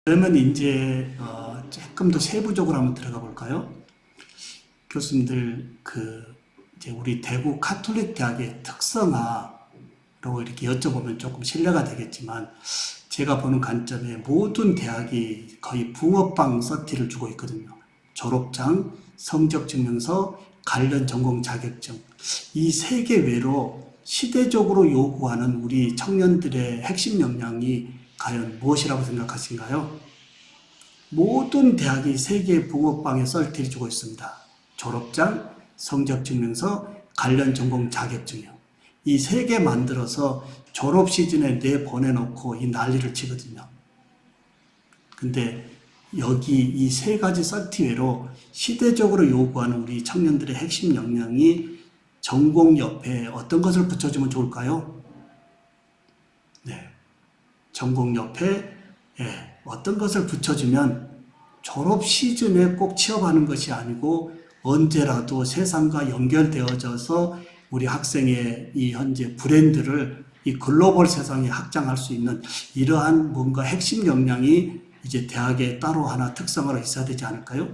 그러면 이제 조금 더 세부적으로 한번 들어가 볼까요? 교수님들 이제 우리 대구 가톨릭 대학의 특성화로 이렇게 여쭤보면 조금 신뢰가 되겠지만 제가 보는 관점에 모든 대학이 거의 붕어빵 서티를 주고 있거든요. 졸업장, 성적 증명서, 관련 전공 자격증 이 세 개 외로 시대적으로 요구하는 우리 청년들의 핵심 역량이 과연 무엇이라고 생각하신가요? 모든 대학이 세 개의 붕어빵에 썰티를 주고 있습니다. 졸업장, 성적증명서, 관련 전공 자격증이요. 이 세 개 만들어서 졸업 시즌에 내보내놓고 이 난리를 치거든요. 근데 여기 이 세 가지 썰티 외로 시대적으로 요구하는 우리 청년들의 핵심 역량이 전공 옆에 어떤 것을 붙여주면 좋을까요? 네. 전공 옆에 어떤 것을 붙여주면 졸업 시즌에 꼭 취업하는 것이 아니고 언제라도 세상과 연결되어져서 우리 학생의 이 현재 브랜드를 이 글로벌 세상에 확장할 수 있는 이러한 뭔가 핵심 역량이 이제 대학에 따로 하나 특성으로 있어야 되지 않을까요?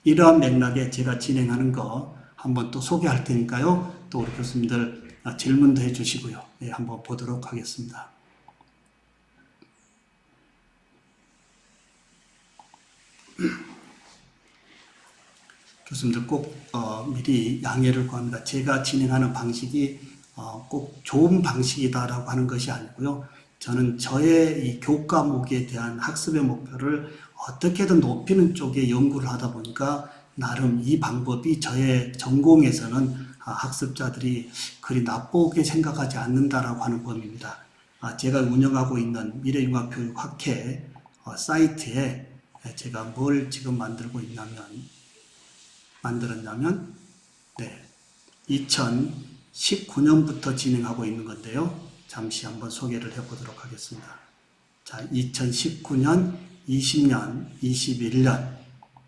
이러한 맥락에 제가 진행하는 거 한번 또 소개할 테니까요. 또 우리 교수님들 질문도 해주시고요. 한번 보도록 하겠습니다. 교수님들 꼭 미리 양해를 구합니다. 제가 진행하는 방식이 꼭 좋은 방식이다라고 하는 것이 아니고요. 저는 저의 이 교과목에 대한 학습의 목표를 어떻게든 높이는 쪽에 연구를 하다 보니까 나름 이 방법이 저의 전공에서는 학습자들이 그리 나쁘게 생각하지 않는다라고 하는 범위입니다. 제가 운영하고 있는 미래융합교육학회 사이트에 제가 뭘 지금 만들었냐면 2019년부터 진행하고 있는 건데요. 잠시 한번 소개를 해보도록 하겠습니다. 자, 2019년, 20년, 21년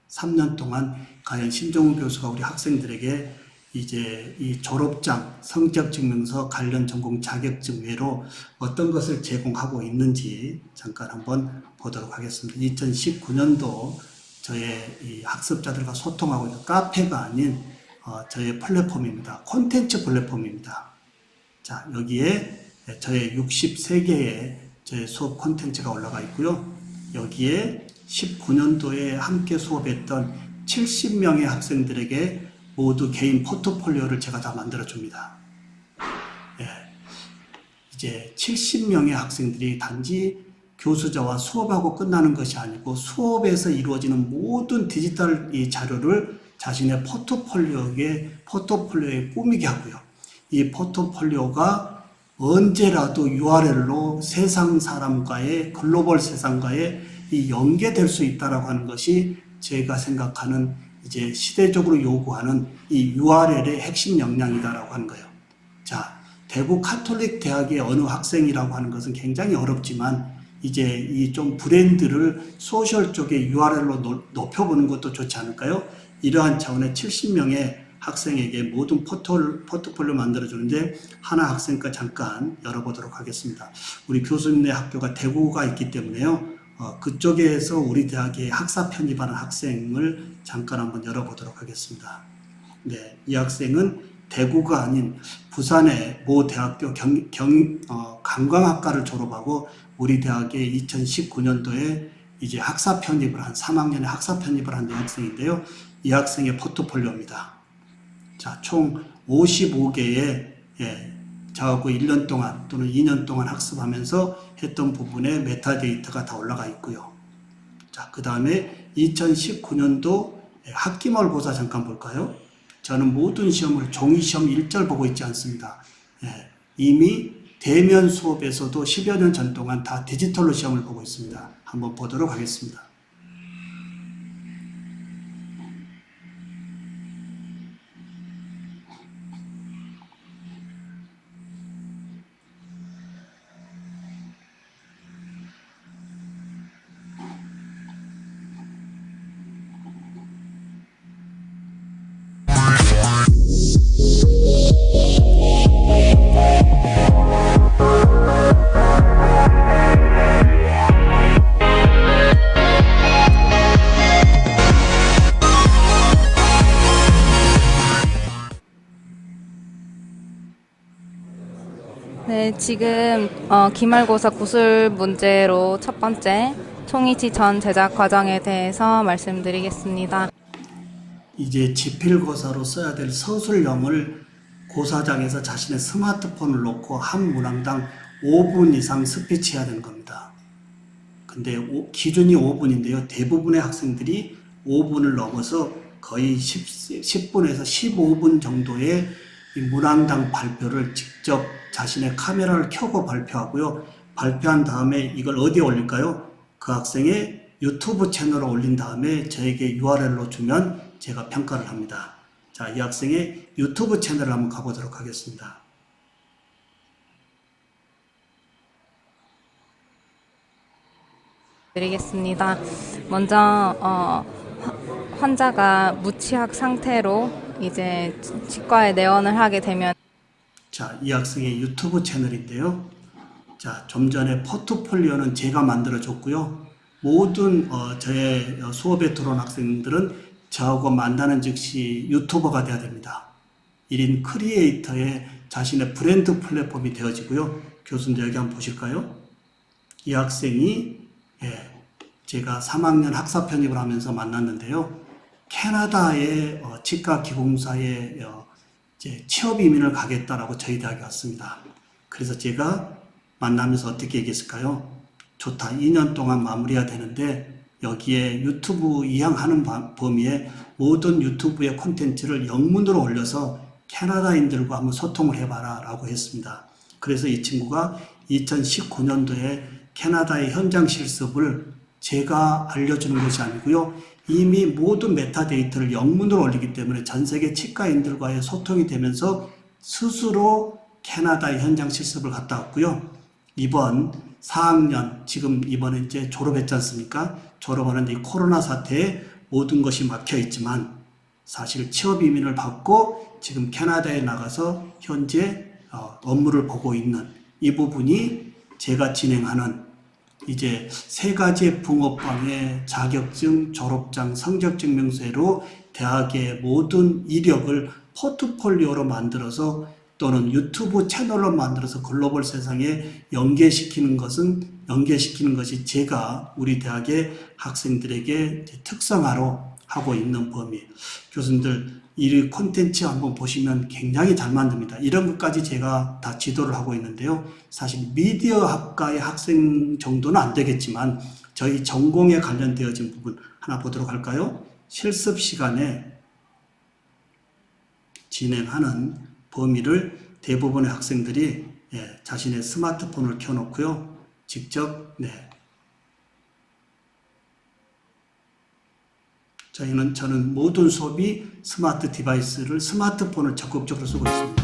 3년 동안 과연 신종우 교수가 우리 학생들에게 이제 이 졸업장, 성적증명서, 관련 전공 자격증 외로 어떤 것을 제공하고 있는지 잠깐 한번 보도록 하겠습니다. 2019년도 저의 이 학습자들과 소통하고 있는 카페가 아닌 저의 플랫폼입니다. 콘텐츠 플랫폼입니다. 자, 여기에 저의 63개의 저의 수업 콘텐츠가 올라가 있고요. 여기에 19년도에 함께 수업했던 70명의 학생들에게 모두 개인 포트폴리오를 제가 다 만들어줍니다. 이제 70명의 학생들이 단지 교수자와 수업하고 끝나는 것이 아니고 수업에서 이루어지는 모든 디지털 이 자료를 자신의 포트폴리오에 꾸미게 하고요. 이 포트폴리오가 언제라도 URL로 세상 사람과의 글로벌 세상과의 이 연계될 수 있다라고 하는 것이 제가 생각하는 이제 시대적으로 요구하는 이 URL의 핵심 역량이다라고 하는 거예요. 자, 대구 가톨릭 대학의 어느 학생이라고 하는 것은 굉장히 어렵지만 이제 이 좀 브랜드를 소셜 쪽에 URL로 높여보는 것도 좋지 않을까요? 이러한 차원의 70명의 학생에게 모든 포트폴리오 만들어주는데 하나 학생 거 잠깐 열어보도록 하겠습니다. 우리 교수님의 학교가 대구가 있기 때문에요. 그쪽에서 우리 대학에 학사 편입하는 학생을 잠깐 한번 열어보도록 하겠습니다. 네, 이 학생은 대구가 아닌 부산의 모 대학교 관광학과를 졸업하고 우리 대학에 2019년도에 이제 학사 편입을 한 3학년에 학사 편입을 한 학생인데요. 이 학생의 포트폴리오입니다. 자, 총 55개의 저하고 1년 동안 또는 2년 동안 학습하면서 했던 부분에 메타데이터가 다 올라가 있고요. 자, 그 다음에 2019년도 학기말고사 잠깐 볼까요? 저는 모든 시험을 종이시험 1절 보고 있지 않습니다. 이미 대면 수업에서도 10여 년 전 동안 다 디지털로 시험을 보고 있습니다. 한번 보도록 하겠습니다. 네, 지금 기말고사 구술 문제로 첫 번째 송이치 전 제작 과정에 대해서 말씀드리겠습니다. 이제 지필고사로 써야 될 서술형을 고사장에서 자신의 스마트폰을 놓고 한 문항당 5분 이상 스피치해야 되는 겁니다. 근데 기준이 5분인데요. 대부분의 학생들이 5분을 넘어서 거의 10분에서 15분 정도의 이 문항당 발표를 직접 자신의 카메라를 켜고 발표하고요. 발표한 다음에 이걸 어디에 올릴까요? 그 학생의 유튜브 채널에 올린 다음에 저에게 URL로 주면 제가 평가를 합니다. 자, 이 학생의 유튜브 채널을 한번 가보도록 하겠습니다. 드리겠습니다. 먼저 환자가 무취학 상태로 이제 치과에 내원을 하게 되면 자, 이 학생의 유튜브 채널인데요. 자, 좀 전에 포트폴리오는 제가 만들어 줬고요. 모든 저의 수업에 들어온 학생들은 저하고 만나는 즉시 유튜버가 되어야 됩니다. 1인 크리에이터의 자신의 브랜드 플랫폼이 되어지고요. 교수님들 여기 한번 보실까요? 이 학생이 제가 3학년 학사 편입을 하면서 만났는데요. 캐나다의 치과 기공사에 취업 이민을 가겠다라고 저희 대학에 왔습니다. 그래서 제가 만나면서 어떻게 얘기했을까요? 좋다. 2년 동안 마무리가 되는데 여기에 유튜브 이양하는 범위에 모든 유튜브의 콘텐츠를 영문으로 올려서 캐나다인들과 한번 소통을 해봐라 라고 했습니다. 그래서 이 친구가 2019년도에 캐나다의 현장 실습을 제가 알려주는 것이 아니고요. 이미 모든 메타데이터를 영문으로 올리기 때문에 전 세계 치과인들과의 소통이 되면서 스스로 캐나다의 현장 실습을 갔다 왔고요. 이번 4학년, 지금 이번에 이제 졸업했지 않습니까? 졸업하는데 이 코로나 사태에 모든 것이 막혀 있지만 사실 취업 이민을 받고 지금 캐나다에 나가서 현재 업무를 보고 있는 이 부분이 제가 진행하는 이제 세 가지의 붕어빵의 자격증, 졸업장, 성적증명서로 대학의 모든 이력을 포트폴리오로 만들어서 또는 유튜브 채널로 만들어서 글로벌 세상에 연계시키는 것이 제가 우리 대학의 학생들에게 특성화로 하고 있는 범위. 교수님들 이 콘텐츠 한번 보시면 굉장히 잘 만듭니다. 이런 것까지 제가 다 지도를 하고 있는데요. 사실 미디어 학과의 학생 정도는 안 되겠지만 저희 전공에 관련되어진 부분 하나 보도록 할까요? 실습 시간에 진행하는 범위를 대부분의 학생들이 자신의 스마트폰을 켜놓고요. 직접 저는 모든 수업이 스마트폰을 적극적으로 쓰고 있습니다.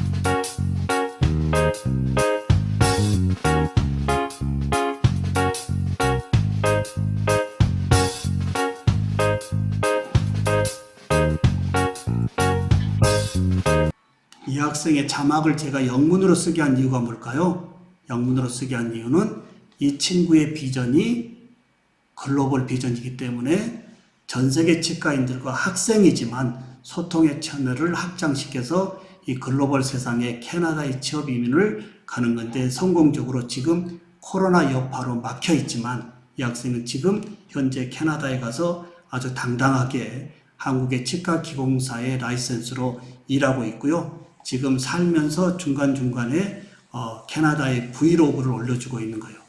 이 학생의 자막을 제가 영문으로 쓰게 한 이유가 뭘까요? 영문으로 쓰게 한 이유는 이 친구의 비전이 글로벌 비전이기 때문에 전 세계 치과인들과 학생이지만 소통의 채널을 확장시켜서 이 글로벌 세상에 캐나다의 취업 이민을 가는 건데 성공적으로 지금 코로나 여파로 막혀 있지만 이 학생은 지금 현재 캐나다에 가서 아주 당당하게 한국의 치과 기공사의 라이센스로 일하고 있고요. 지금 살면서 중간중간에 캐나다의 브이로그를 올려주고 있는 거예요.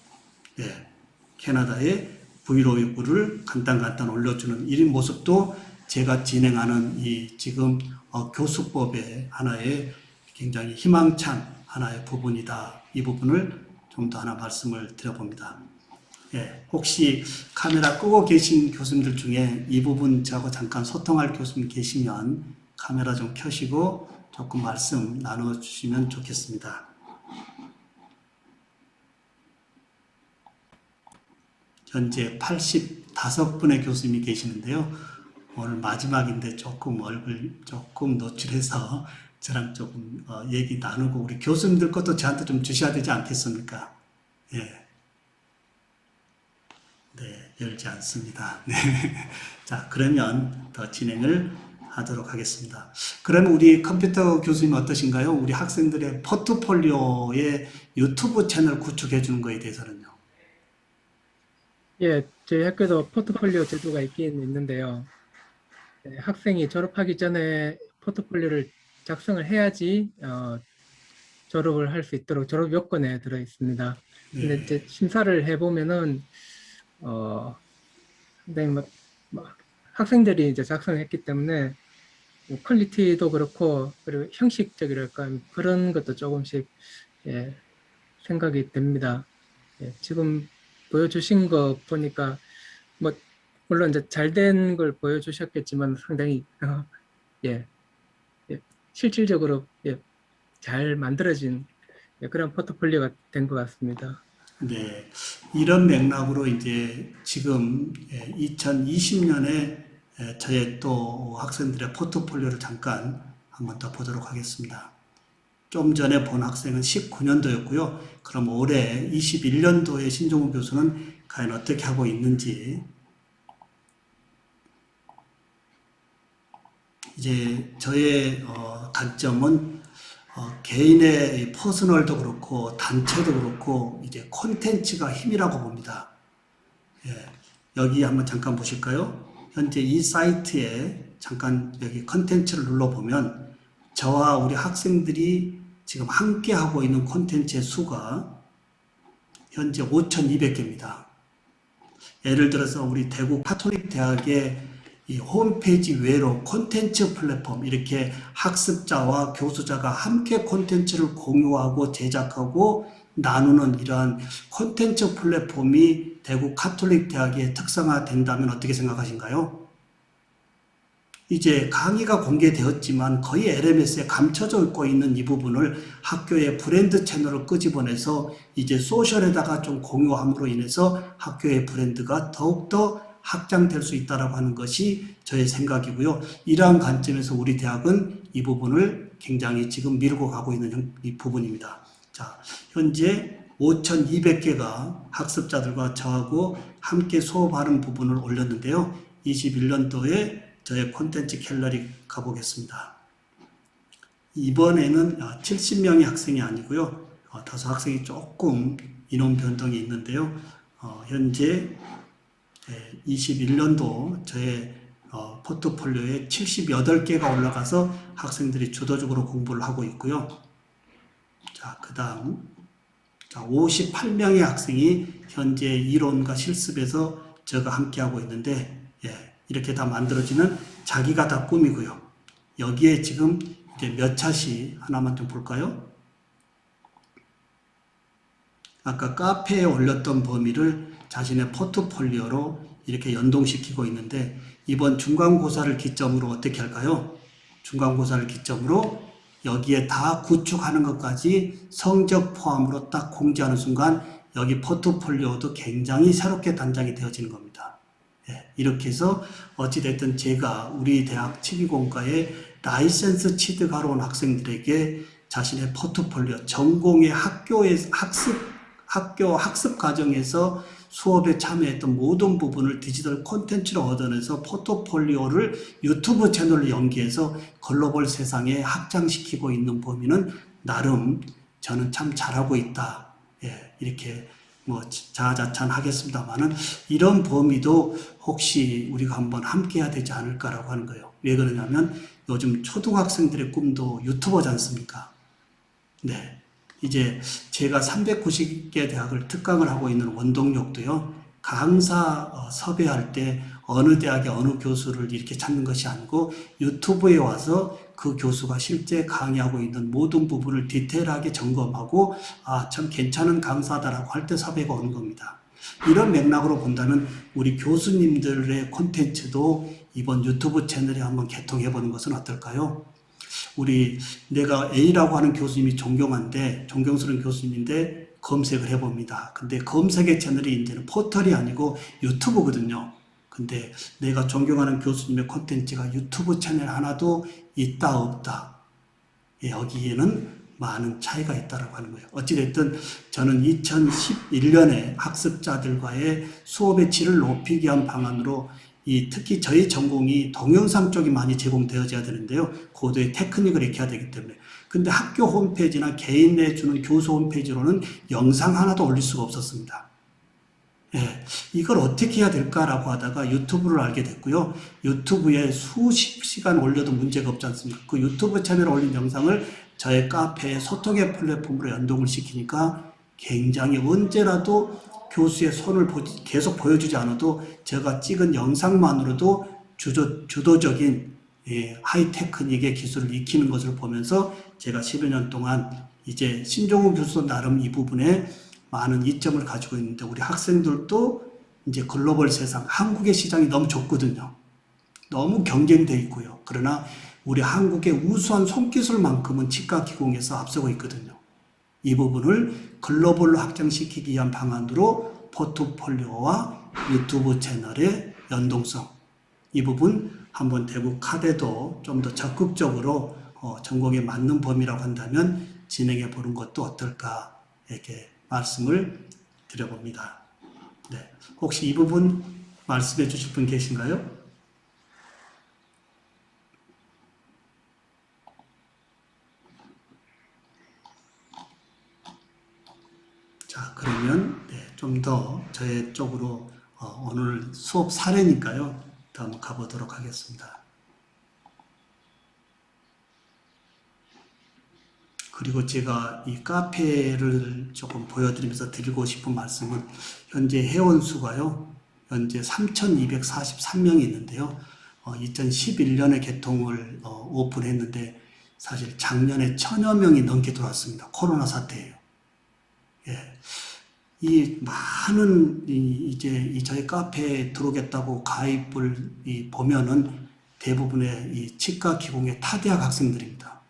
캐나다의 브이로그를 간단 올려주는 이런 모습도 제가 진행하는 이 지금 교수법의 하나의 굉장히 희망찬 하나의 부분이다. 이 부분을 좀 더 하나 말씀을 드려봅니다. 혹시 카메라 끄고 계신 교수님들 중에 이 부분 저하고 잠깐 소통할 교수님 계시면 카메라 좀 켜시고 조금 말씀 나눠주시면 좋겠습니다. 현재 85분의 교수님이 계시는데요. 오늘 마지막인데 조금 얼굴 조금 노출해서 저랑 조금 얘기 나누고 우리 교수님들 것도 저한테 좀 주셔야 되지 않겠습니까? 네, 열지 않습니다. 네. 자, 그러면 더 진행을 하도록 하겠습니다. 그러면 우리 컴퓨터 교수님 어떠신가요? 우리 학생들의 포트폴리오에 유튜브 채널 구축해 주는 거에 대해서는요. 예, 저희 학교도 포트폴리오 제도가 있긴 있는데요. 네, 학생이 졸업하기 전에 포트폴리오를 작성을 해야지 졸업을 할 수 있도록 졸업 요건에 들어 있습니다. 근데 네. 이제 심사를 해보면은 상당히 학생들이 이제 작성했기 때문에 뭐 퀄리티도 그렇고 그리고 형식적이랄까 그런 것도 조금씩 예, 생각이 됩니다. 예, 지금 보여주신 거 보니까 뭐 물론 이제 잘된 걸 보여주셨겠지만 상당히 예, 예, 실질적으로 예, 잘 만들어진 예, 그런 포트폴리오가 된 것 같습니다. 네. 이런 맥락으로 이제 지금 2020년에 저의 또 학생들의 포트폴리오를 잠깐 한번 더 보도록 하겠습니다. 좀 전에 본 학생은 19년도였고요. 그럼 올해 21년도에 신종우 교수는 과연 어떻게 하고 있는지 이제 저의 관점은 개인의 퍼스널도 그렇고 단체도 그렇고 이제 콘텐츠가 힘이라고 봅니다. 예, 여기 한번 잠깐 보실까요? 현재 이 사이트에 잠깐 여기 콘텐츠를 눌러보면 저와 우리 학생들이 지금 함께 하고 있는 콘텐츠의 수가 현재 5,200개입니다. 예를 들어서 우리 대구 카톨릭 대학의 이 홈페이지 외로 콘텐츠 플랫폼 이렇게 학습자와 교수자가 함께 콘텐츠를 공유하고 제작하고 나누는 이러한 콘텐츠 플랫폼이 대구 카톨릭 대학의 특성화된다면 어떻게 생각하신가요? 이제 강의가 공개되었지만 거의 LMS에 감춰져 있고 있는 이 부분을 학교의 브랜드 채널을 끄집어내서 이제 소셜에다가 좀 공유함으로 인해서 학교의 브랜드가 더욱더 확장될 수 있다라고 하는 것이 저의 생각이고요. 이러한 관점에서 우리 대학은 이 부분을 굉장히 지금 밀고 가고 있는 이 부분입니다. 자, 현재 5,200개가 학습자들과 저하고 함께 수업하는 부분을 올렸는데요. 21년도에 저의 콘텐츠 갤러리 가보겠습니다. 이번에는 70명의 학생이 아니고요. 다소 학생이 조금 인원 변동이 있는데요. 현재 21년도 저의 포트폴리오에 78개가 올라가서 학생들이 주도적으로 공부를 하고 있고요. 자, 그 다음 58명의 학생이 현재 이론과 실습에서 저가 함께하고 있는데 이렇게 다 만들어지는 자기가 다 꿈이고요. 여기에 지금 이제 몇 차시 하나만 좀 볼까요? 아까 카페에 올렸던 범위를 자신의 포트폴리오로 이렇게 연동시키고 있는데 이번 중간고사를 기점으로 어떻게 할까요? 중간고사를 기점으로 여기에 다 구축하는 것까지 성적 포함으로 딱 공지하는 순간 여기 포트폴리오도 굉장히 새롭게 단장이 되어지는 겁니다. 이렇게 해서 어찌됐든 제가 우리 대학 치기공과에 라이센스 취득하러 온 학생들에게 자신의 포트폴리오, 전공의 학습 과정에서 수업에 참여했던 모든 부분을 디지털 콘텐츠로 얻어내서 포트폴리오를 유튜브 채널로 연계해서 글로벌 세상에 확장시키고 있는 범위는 나름 저는 참 잘하고 있다. 이렇게 자아자찬하겠습니다만은 이런 범위도 혹시 우리가 한번 함께 해야 되지 않을까라고 하는 거예요. 왜 그러냐면 요즘 초등학생들의 꿈도 유튜버지 않습니까? 네. 이제 제가 390개 대학을 특강을 하고 있는 원동력도요. 강사 섭외할 때 어느 대학의 어느 교수를 이렇게 찾는 것이 아니고 유튜브에 와서 그 교수가 실제 강의하고 있는 모든 부분을 디테일하게 점검하고 참 괜찮은 강사다라고 할 때 섭외가 오는 겁니다. 이런 맥락으로 본다면 우리 교수님들의 콘텐츠도 이번 유튜브 채널에 한번 개통해 보는 것은 어떨까요? 내가 A라고 하는 교수님이 존경스러운 교수님인데 검색을 해봅니다. 근데 검색의 채널이 이제는 포털이 아니고 유튜브거든요. 근데 내가 존경하는 교수님의 콘텐츠가 유튜브 채널 하나도 있다 없다. 여기에는 많은 차이가 있다고 하는 거예요. 어찌됐든 저는 2011년에 학습자들과의 수업의 질을 높이기 위한 방안으로 특히 저희 전공이 동영상 쪽이 많이 제공되어져야 되는데요. 고도의 테크닉을 익혀야 되기 때문에. 근데 학교 홈페이지나 개인 내주는 교수 홈페이지로는 영상 하나도 올릴 수가 없었습니다. 예, 이걸 어떻게 해야 될까라고 하다가 유튜브를 알게 됐고요. 유튜브에 수십 시간 올려도 문제가 없지 않습니까? 그 유튜브 채널에 올린 영상을 저의 카페에 소통의 플랫폼으로 연동을 시키니까 굉장히 언제라도 교수의 손을 계속 보여주지 않아도 제가 찍은 영상만으로도 주도적인 하이테크닉의 기술을 익히는 것을 보면서 제가 10여 년 동안 이제 신종우 교수도 나름 이 부분에 많은 이점을 가지고 있는데 우리 학생들도 이제 글로벌 세상, 한국의 시장이 너무 좁거든요. 너무 경쟁돼 있고요. 그러나 우리 한국의 우수한 손기술만큼은 치과 기공에서 앞서고 있거든요. 이 부분을 글로벌로 확장시키기 위한 방안으로 포트폴리오와 유튜브 채널의 연동성, 이 부분 한번 대구 카대도 좀 더 적극적으로 전공에 맞는 범위라고 한다면 진행해 보는 것도 어떨까 이렇게 말씀을 드려봅니다. 네. 혹시 이 부분 말씀해 주실 분 계신가요? 자, 그러면 좀 더 저의 쪽으로 오늘 수업 사례니까요. 더 한번 가보도록 하겠습니다. 그리고 제가 이 카페를 조금 보여드리면서 드리고 싶은 말씀은 현재 회원수가요. 현재 3,243명이 있는데요. 2011년에 개통을 오픈했는데 사실 작년에 1,000여 명이 넘게 들어왔습니다. 코로나 사태예요. 예. 이 많은 이제 저희 카페에 들어오겠다고 가입을 보면은 대부분의 이 치과 기공의 타대학 학생들입니다.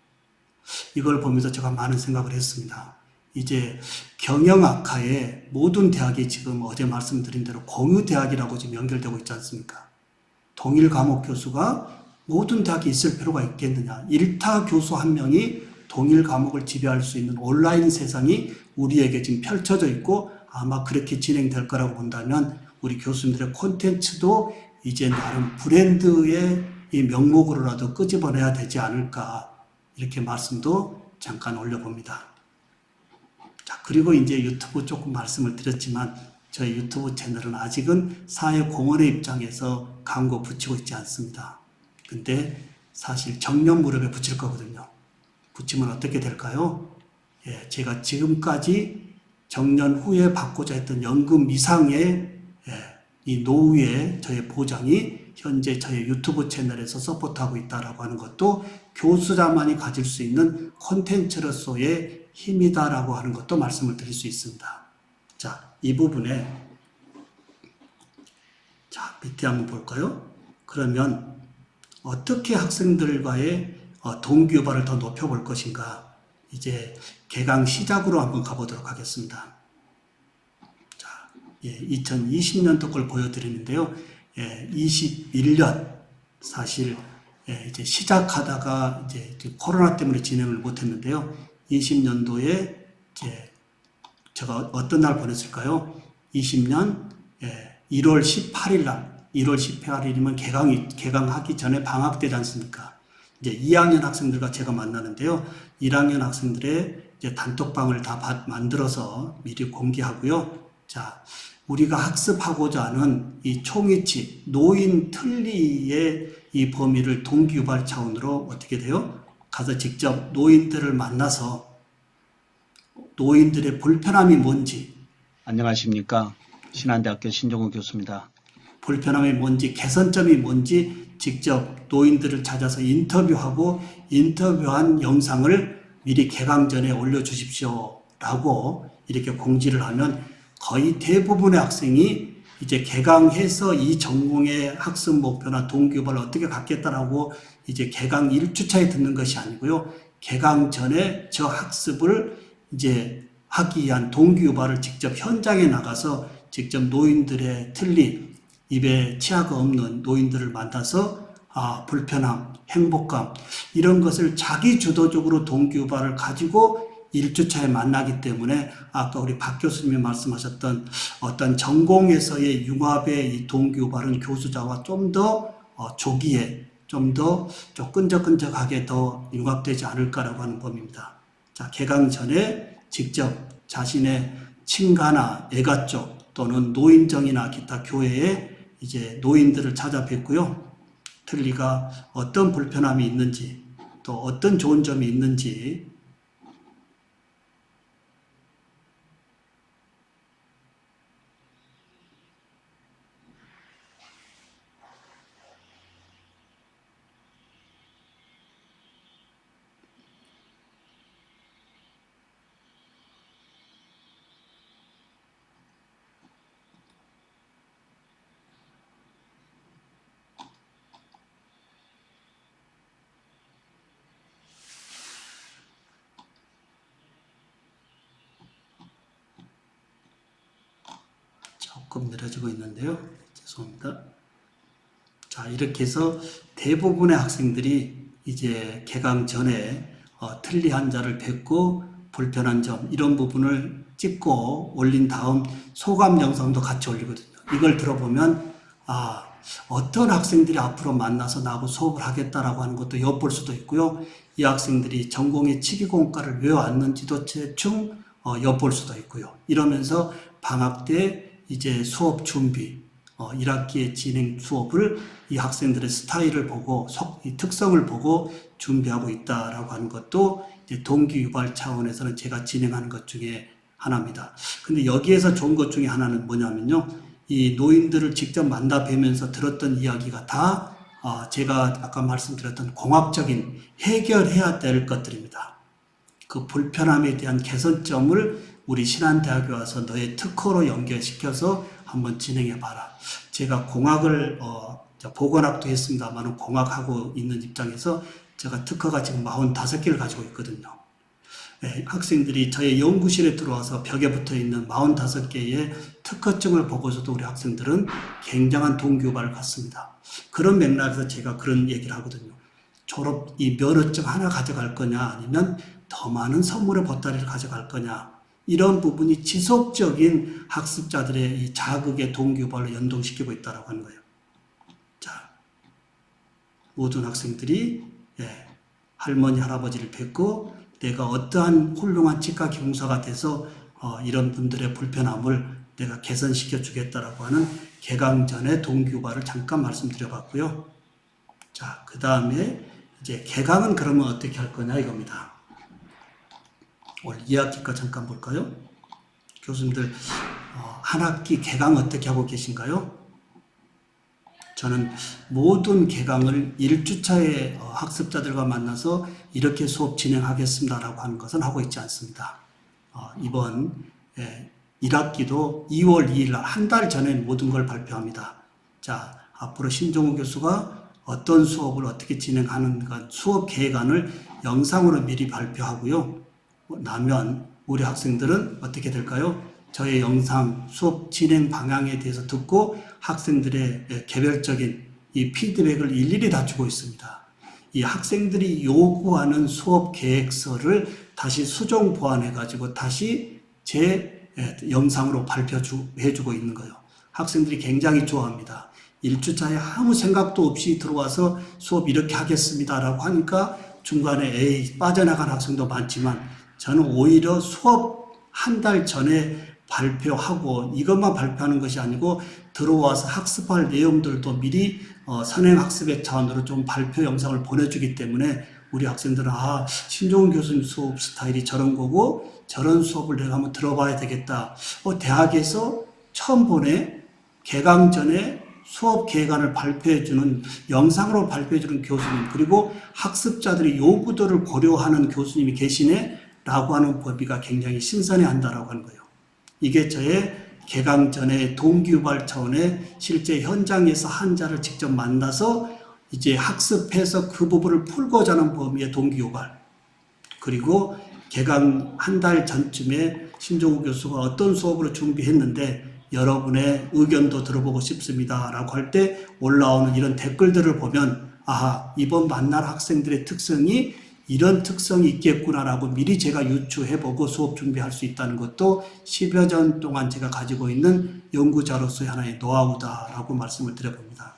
이걸 보면서 제가 많은 생각을 했습니다. 이제 경영학과의 모든 대학이 지금 어제 말씀드린 대로 공유대학이라고 지금 연결되고 있지 않습니까? 동일 과목 교수가 모든 대학에 있을 필요가 있겠느냐. 일타 교수 한 명이 동일 과목을 지배할 수 있는 온라인 세상이 우리에게 지금 펼쳐져 있고 아마 그렇게 진행될 거라고 본다면 우리 교수님들의 콘텐츠도 이제 나름 브랜드의 이 명목으로라도 끄집어내야 되지 않을까. 이렇게 말씀도 잠깐 올려봅니다. 자, 그리고 이제 유튜브 조금 말씀을 드렸지만 저희 유튜브 채널은 아직은 사회 공헌의 입장에서 광고 붙이고 있지 않습니다. 근데 사실 정년 무렵에 붙일 거거든요. 붙이면 어떻게 될까요? 예, 제가 지금까지 정년 후에 받고자 했던 연금 이상의 이 노후의 저의 보장이 현재 저희 유튜브 채널에서 서포트하고 있다라고 하는 것도 교수자만이 가질 수 있는 콘텐츠로서의 힘이다라고 하는 것도 말씀을 드릴 수 있습니다. 자, 이 부분에 자, 밑에 한번 볼까요? 그러면 어떻게 학생들과의 동기유발을 더 높여볼 것인가? 이제 개강 시작으로 한번 가보도록 하겠습니다. 자, 2020년도 걸 보여드리는데요. 21년 사실 이제 시작하다가 이제 코로나 때문에 진행을 못했는데요. 20년도에 이제 제가 어떤 날 보냈을까요? 20년 1월 18일 날, 1월 18일이면 개강하기 전에 방학 때지 않습니까? 이제 2학년 학생들과 제가 만나는데요. 1학년 학생들의 이제 단톡방을 다 만들어서 미리 공개하고요. 자, 우리가 학습하고자 하는 이 총이치, 노인 틀니의 이 범위를 동기유발 차원으로 어떻게 돼요? 가서 직접 노인들을 만나서 노인들의 불편함이 뭔지. 안녕하십니까. 신한대학교 신종우 교수입니다. 불편함이 뭔지, 개선점이 뭔지 직접 노인들을 찾아서 인터뷰하고 인터뷰한 영상을 미리 개강 전에 올려주십시오 라고 이렇게 공지를 하면 거의 대부분의 학생이 이제 개강해서 이 전공의 학습 목표나 동기유발을 어떻게 갖겠다라고 이제 개강 1주차에 듣는 것이 아니고요. 개강 전에 저 학습을 이제 하기 위한 동기유발을 직접 현장에 나가서 직접 노인들의 틀니, 입에 치아가 없는 노인들을 만나서 불편함, 행복감 이런 것을 자기 주도적으로 동기유발을 가지고 1주차에 만나기 때문에 아까 우리 박 교수님이 말씀하셨던 어떤 전공에서의 융합의 이 동기유발은 교수자와 좀 더 조기에 좀 더 좀 끈적끈적하게 더 융합되지 않을까라고 하는 범위입니다. 자, 개강 전에 직접 자신의 친가나 애가 쪽 또는 노인정이나 기타 교회에 이제 노인들을 찾아뵙고요. 틀니가 어떤 불편함이 있는지 또 어떤 좋은 점이 있는지 조금 느려지고 있는데요. 죄송합니다. 자, 이렇게 해서 대부분의 학생들이 이제 개강 전에 틀니 환자를 뵙고 불편한 점 이런 부분을 찍고 올린 다음 소감 영상도 같이 올리거든요. 이걸 들어보면 어떤 학생들이 앞으로 만나서 나하고 수업을 하겠다라고 하는 것도 엿볼 수도 있고요. 이 학생들이 전공의 치기공과를 왜 왔는지도 대충 엿볼 수도 있고요. 이러면서 방학 때 이제 수업 준비, 1학기의 진행 수업을 이 학생들의 스타일을 보고 이 특성을 보고 준비하고 있다라고 하는 것도 이제 동기 유발 차원에서는 제가 진행하는 것 중에 하나입니다. 근데 여기에서 좋은 것 중에 하나는 뭐냐면요. 이 노인들을 직접 만나 뵈면서 들었던 이야기가 다 제가 아까 말씀드렸던 공학적인 해결해야 될 것들입니다. 그 불편함에 대한 개선점을 우리 신한대학에 와서 너의 특허로 연결시켜서 한번 진행해봐라. 제가 공학을 보건학도 했습니다만 공학하고 있는 입장에서 제가 특허가 지금 45개를 가지고 있거든요. 네, 학생들이 저의 연구실에 들어와서 벽에 붙어있는 45개의 특허증을 보고서도 우리 학생들은 굉장한 동기유발을 갖습니다. 그런 맥락에서 제가 그런 얘기를 하거든요. 졸업 이 면허증 하나 가져갈 거냐 아니면 더 많은 선물의 보따리를 가져갈 거냐 이런 부분이 지속적인 학습자들의 이 자극의 동기유발로 연동시키고 있다고 하는 거예요. 자, 모든 학생들이 할머니 할아버지를 뵙고 내가 어떠한 훌륭한 치과 기공사가 돼서 이런 분들의 불편함을 내가 개선시켜 주겠다라고 하는 개강 전의 동기유발을 잠깐 말씀드려봤고요. 자, 그 다음에 이제 개강은 그러면 어떻게 할 거냐 이겁니다. 올 2학기 거 잠깐 볼까요? 교수님들 한 학기 개강 어떻게 하고 계신가요? 저는 모든 개강을 1주차에 학습자들과 만나서 이렇게 수업 진행하겠습니다라고 하는 것은 하고 있지 않습니다. 이번 1학기도 2월 2일 날 한 달 전에 모든 걸 발표합니다. 자, 앞으로 신종우 교수가 어떤 수업을 어떻게 진행하는가 수업 계획안을 영상으로 미리 발표하고요. 나면 우리 학생들은 어떻게 될까요? 저의 영상 수업 진행 방향에 대해서 듣고 학생들의 개별적인 이 피드백을 일일이 다 주고 있습니다. 이 학생들이 요구하는 수업 계획서를 다시 수정 보완해 가지고 다시 제 영상으로 발표해 주고 있는 거예요. 학생들이 굉장히 좋아합니다. 1주차에 아무 생각도 없이 들어와서 수업 이렇게 하겠습니다라고 하니까 중간에 빠져나간 학생도 많지만 저는 오히려 수업 한 달 전에 발표하고 이것만 발표하는 것이 아니고 들어와서 학습할 내용들도 미리 선행학습의 차원으로 좀 발표 영상을 보내주기 때문에 우리 학생들은 신종훈 교수님 수업 스타일이 저런 거고 저런 수업을 내가 한번 들어봐야 되겠다. 대학에서 처음 보네. 개강 전에 수업 계획안을 발표해주는 영상으로 발표해주는 교수님 그리고 학습자들의 요구도를 고려하는 교수님이 계시네 라고 하는 법의가 굉장히 신선해한다라고 하는 거예요. 이게 저의 개강 전에 동기유발 차원의 실제 현장에서 환자를 직접 만나서 이제 학습해서 그 부분을 풀고자 하는 범위의 동기유발 그리고 개강 한 달 전쯤에 신종우 교수가 어떤 수업으로 준비했는데 여러분의 의견도 들어보고 싶습니다 라고 할 때 올라오는 이런 댓글들을 보면 이번 만날 학생들의 특성이 이런 특성이 있겠구나라고 미리 제가 유추해보고 수업 준비할 수 있다는 것도 10여 년 동안 제가 가지고 있는 연구자로서의 하나의 노하우다라고 말씀을 드려봅니다.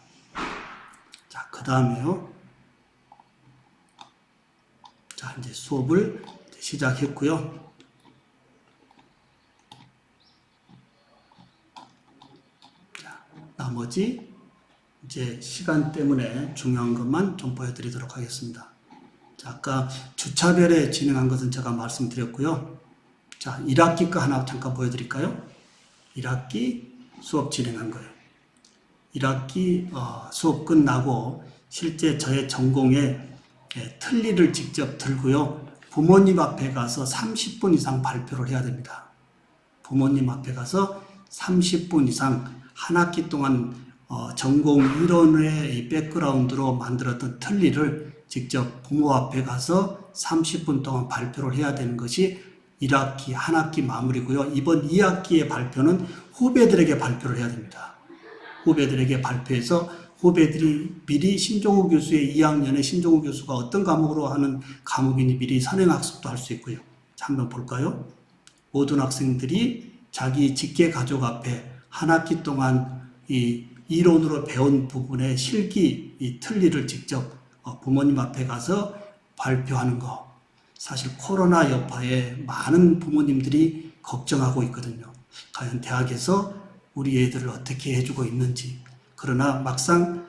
자, 그 다음에요. 자, 이제 수업을 시작했고요. 자, 나머지 이제 시간 때문에 중요한 것만 좀 보여드리도록 하겠습니다. 자, 아까 주차별에 진행한 것은 제가 말씀드렸고요. 자, 1학기 거 하나 잠깐 보여드릴까요? 1학기 수업 진행한 거예요. 1학기 수업 끝나고 실제 저의 전공에 틀니를 직접 들고요. 부모님 앞에 가서 30분 이상 발표를 해야 됩니다. 부모님 앞에 가서 30분 이상 한 학기 동안 전공 이론의 이 백그라운드로 만들었던 틀니를 직접 부모 앞에 가서 30분 동안 발표를 해야 되는 것이 1학기 한 학기 마무리고요. 이번 2학기의 발표는 후배들에게 발표를 해야 됩니다. 후배들에게 발표해서 후배들이 미리 신종우 교수의 2학년에 신종우 교수가 어떤 과목으로 하는 과목이니 미리 선행학습도 할 수 있고요. 자, 한번 볼까요? 모든 학생들이 자기 직계 가족 앞에 한 학기 동안 이 이론으로 배운 부분의 실기, 이 틀니를 직접 부모님 앞에 가서 발표하는 거. 사실 코로나 여파에 많은 부모님들이 걱정하고 있거든요. 과연 대학에서 우리 애들을 어떻게 해주고 있는지. 그러나 막상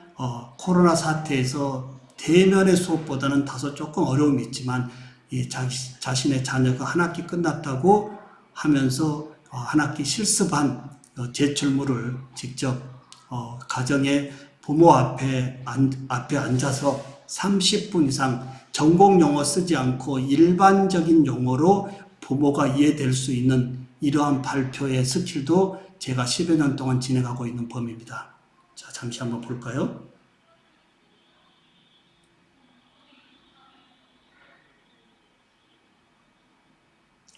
코로나 사태에서 대면의 수업보다는 다소 조금 어려움이 있지만 이 자신의 자녀가 한 학기 끝났다고 하면서 한 학기 실습한 제출물을 직접 가정의 부모 앞에 앉아서 30분 이상 전공 용어 쓰지 않고 일반적인 용어로 부모가 이해될 수 있는 이러한 발표의 스킬도 제가 10여 년 동안 진행하고 있는 범위입니다. 자, 잠시 한번 볼까요?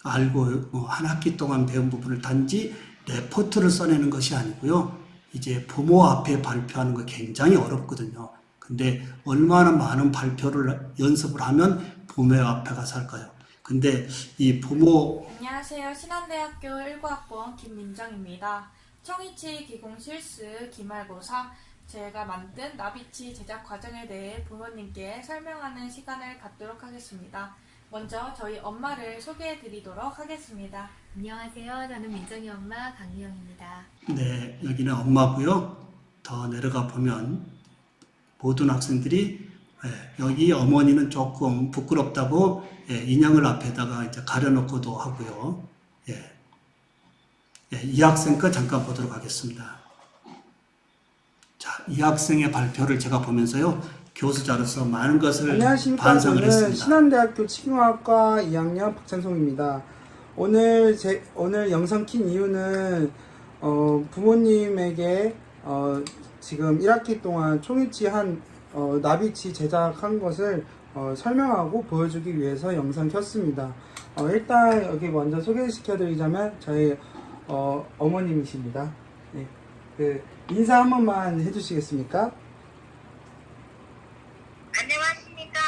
알고 한 학기 동안 배운 부분을 단지 레포트를 써내는 것이 아니고요. 이제 부모 앞에 발표하는 거 굉장히 어렵거든요. 근데 얼마나 많은 발표를 연습을 하면 부모 앞에 가서 할까요? 근데 이 부모 안녕하세요. 신한대학교 19학번 김민정입니다. 청이치 기공 실습 기말고사 제가 만든 나비치 제작 과정에 대해 부모님께 설명하는 시간을 갖도록 하겠습니다. 먼저 저희 엄마를 소개해 드리도록 하겠습니다. 안녕하세요. 저는 민정이 엄마 강미영입니다. 네, 여기는 엄마고요. 더 내려가 보면 모든 학생들이 여기 어머니는 조금 부끄럽다고 인형을 앞에다가 이제 가려놓고도 하고요. 이 학생 거 잠깐 보도록 하겠습니다. 자, 이 학생의 발표를 제가 보면서요. 교수자로서 많은 것을 안녕하십니까. 반성을 저는 했습니다. 신한대학교 치료학과 2학년 박찬송입니다. 오늘 영상 킨 이유는 부모님에게 지금 1학기 동안 총일치한 나비치 제작한 것을 설명하고 보여주기 위해서 영상 켰습니다. 일단 여기 먼저 소개시켜드리자면 저희 어머님이십니다. 네, 인사 한 번만 해주시겠습니까? 안녕하십니까.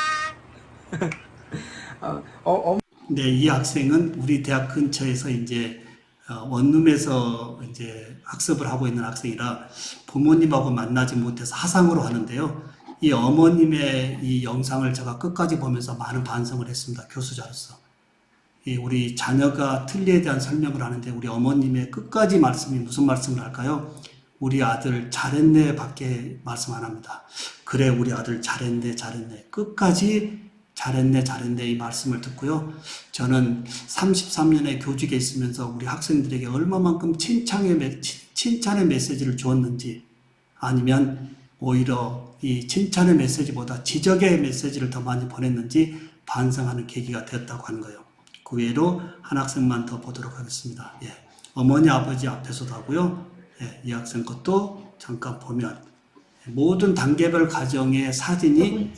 네, 이 학생은 우리 대학 근처에서 이제 원룸에서 이제 학습을 하고 있는 학생이라 부모님하고 만나지 못해서 하상으로 하는데요. 이 어머님의 이 영상을 제가 끝까지 보면서 많은 반성을 했습니다. 교수자로서. 우리 자녀가 틀니에 대한 설명을 하는데 우리 어머님의 끝까지 말씀이 무슨 말씀을 할까요? 우리 아들 잘했네 밖에 말씀 안 합니다. 그래 우리 아들 잘했네 잘했네 끝까지 잘했네 잘했네 이 말씀을 듣고요. 저는 33년의 교직에 있으면서 우리 학생들에게 얼마만큼 칭찬의 메시지를 주었는지 아니면 오히려 이 칭찬의 메시지보다 지적의 메시지를 더 많이 보냈는지 반성하는 계기가 되었다고 하는 거예요. 그 외로 한 학생만 더 보도록 하겠습니다. 어머니 아버지 앞에서도 하고요. 이 학생 것도 잠깐 보면 모든 단계별 가정의 사진이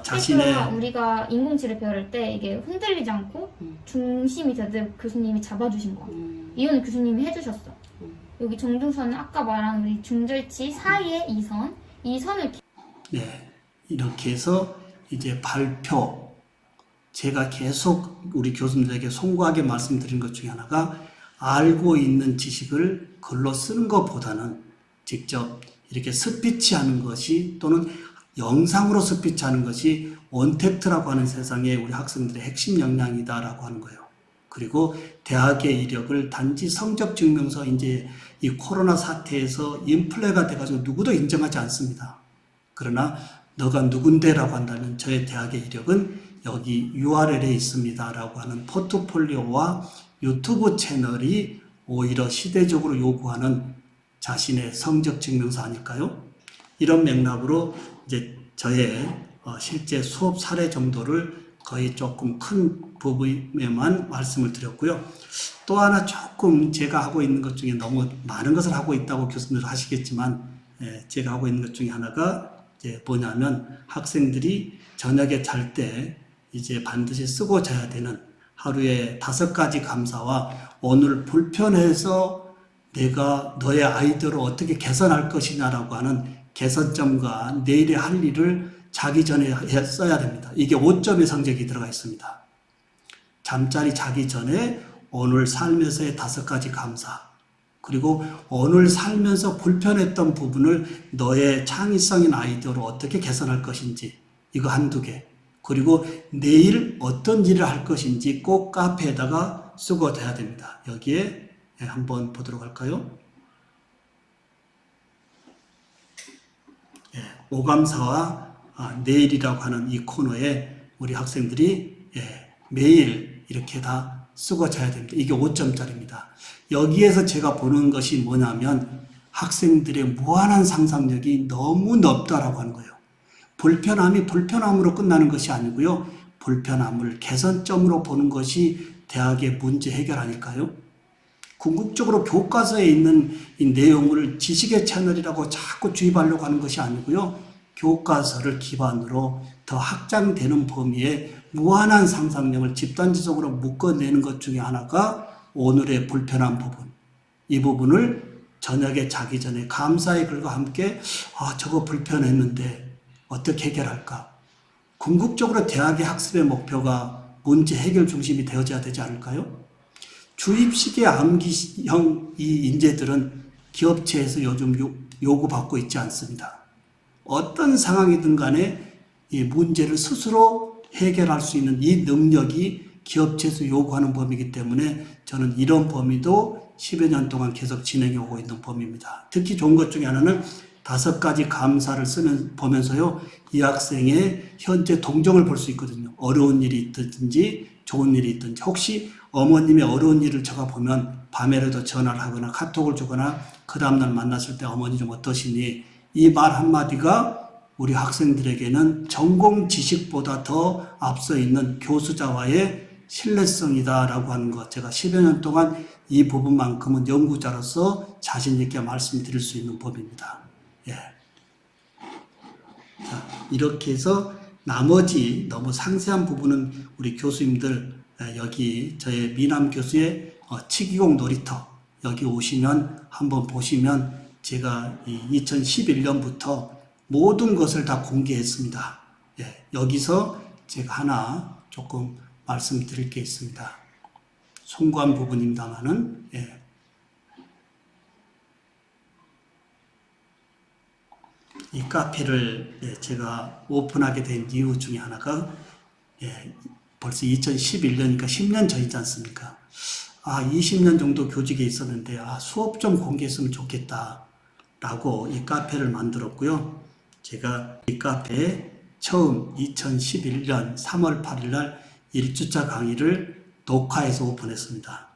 자신의 우리가 인공지를 배울 때 이게 흔들리지 않고 중심이 되도록 교수님이 잡아주신 거야. 이거는 교수님이 해주셨어. 여기 정중선은 아까 말한 우리 중절치 사이에 이 선을 이렇게 해서 이제 발표 제가 계속 우리 교수님들에게 송구하게 말씀드린 것 중에 하나가 알고 있는 지식을 글로 쓰는 것보다는 직접 이렇게 스피치하는 것이 또는 영상으로 스피치하는 것이 원택트라고 하는 세상에 우리 학생들의 핵심 역량이다라고 하는 거예요. 그리고 대학의 이력을 단지 성적 증명서 이제 이 코로나 사태에서 인플레가 돼가지고 누구도 인정하지 않습니다. 그러나 너가 누군데라고 한다면 저의 대학의 이력은 여기 URL에 있습니다 라고 하는 포트폴리오와 유튜브 채널이 오히려 시대적으로 요구하는 자신의 성적 증명서 아닐까요? 이런 맥락으로 이제 저의 실제 수업 사례 정도를 거의 조금 큰 부분에만 말씀을 드렸고요. 또 하나 조금 제가 하고 있는 것 중에 너무 많은 것을 하고 있다고 교수님들 하시겠지만 제가 하고 있는 것 중에 하나가 이제 뭐냐면 학생들이 저녁에 잘 때 이제 반드시 쓰고 자야 되는 하루에 5가지 감사와 오늘 불편해서 내가 너의 아이디어를 어떻게 개선할 것이냐라고 하는 개선점과 내일의 할 일을 자기 전에 써야 됩니다. 이게 5점의 성적이 들어가 있습니다. 잠자리 자기 전에 오늘 삶에서의 5가지 감사, 그리고 오늘 살면서 불편했던 부분을 너의 창의성인 아이디어로 어떻게 개선할 것인지 이거 한두 개, 그리고 내일 어떤 일을 할 것인지 꼭 카페에다가 쓰고 돼야 됩니다. 여기에 한번 보도록 할까요? 오감사와 내일이라고 하는 이 코너에 우리 학생들이 매일 이렇게 다 쓰고 자야 됩니다. 이게 5점짜리입니다. 여기에서 제가 보는 것이 뭐냐면 학생들의 무한한 상상력이 너무 넓다라고 하는 거예요. 불편함이 불편함으로 끝나는 것이 아니고요. 불편함을 개선점으로 보는 것이 대학의 문제 해결 아닐까요? 궁극적으로 교과서에 있는 이 내용을 지식의 채널이라고 자꾸 주입하려고 하는 것이 아니고요. 교과서를 기반으로 더 확장되는 범위에 무한한 상상력을 집단지적으로 묶어내는 것 중에 하나가 오늘의 불편한 부분. 이 부분을 저녁에 자기 전에 감사의 글과 함께 저거 불편했는데 어떻게 해결할까? 궁극적으로 대학의 학습의 목표가 문제 해결 중심이 되어져야 되지 않을까요? 주입식의 암기형 이 인재들은 기업체에서 요즘 요구받고 있지 않습니다. 어떤 상황이든 간에 이 문제를 스스로 해결할 수 있는 이 능력이 기업체에서 요구하는 범위이기 때문에 저는 이런 범위도 10여 년 동안 계속 진행해 오고 있는 범위입니다. 특히 좋은 것 중에 하나는 5가지 감사를 보면서요, 이 학생의 현재 동정을 볼 수 있거든요. 어려운 일이 있든지 좋은 일이 있든지, 혹시 어머님의 어려운 일을 제가 보면 밤에라도 전화를 하거나 카톡을 주거나 그 다음날 만났을 때 어머니 좀 어떠시니, 이 말 한마디가 우리 학생들에게는 전공 지식보다 더 앞서 있는 교수자와의 신뢰성이다라고 하는 것, 제가 10여 년 동안 이 부분만큼은 연구자로서 자신 있게 말씀드릴 수 있는 법입니다. 자, 이렇게 해서 나머지 너무 상세한 부분은 우리 교수님들 여기 저의 미남 교수의 치기공 놀이터 여기 오시면 한번 보시면 제가 2011년부터 모든 것을 다 공개했습니다. 여기서 제가 하나 조금 말씀드릴 게 있습니다. 송구한 부분입니다만은 이 카페를 제가 오픈하게 된 이유 중에 하나가 벌써 2011년이니까 10년 전이지 않습니까? 20년 정도 교직에 있었는데 수업 좀 공개했으면 좋겠다 라고 이 카페를 만들었고요. 제가 이 카페에 처음 2011년 3월 8일 날 1주차 강의를 녹화해서 오픈했습니다.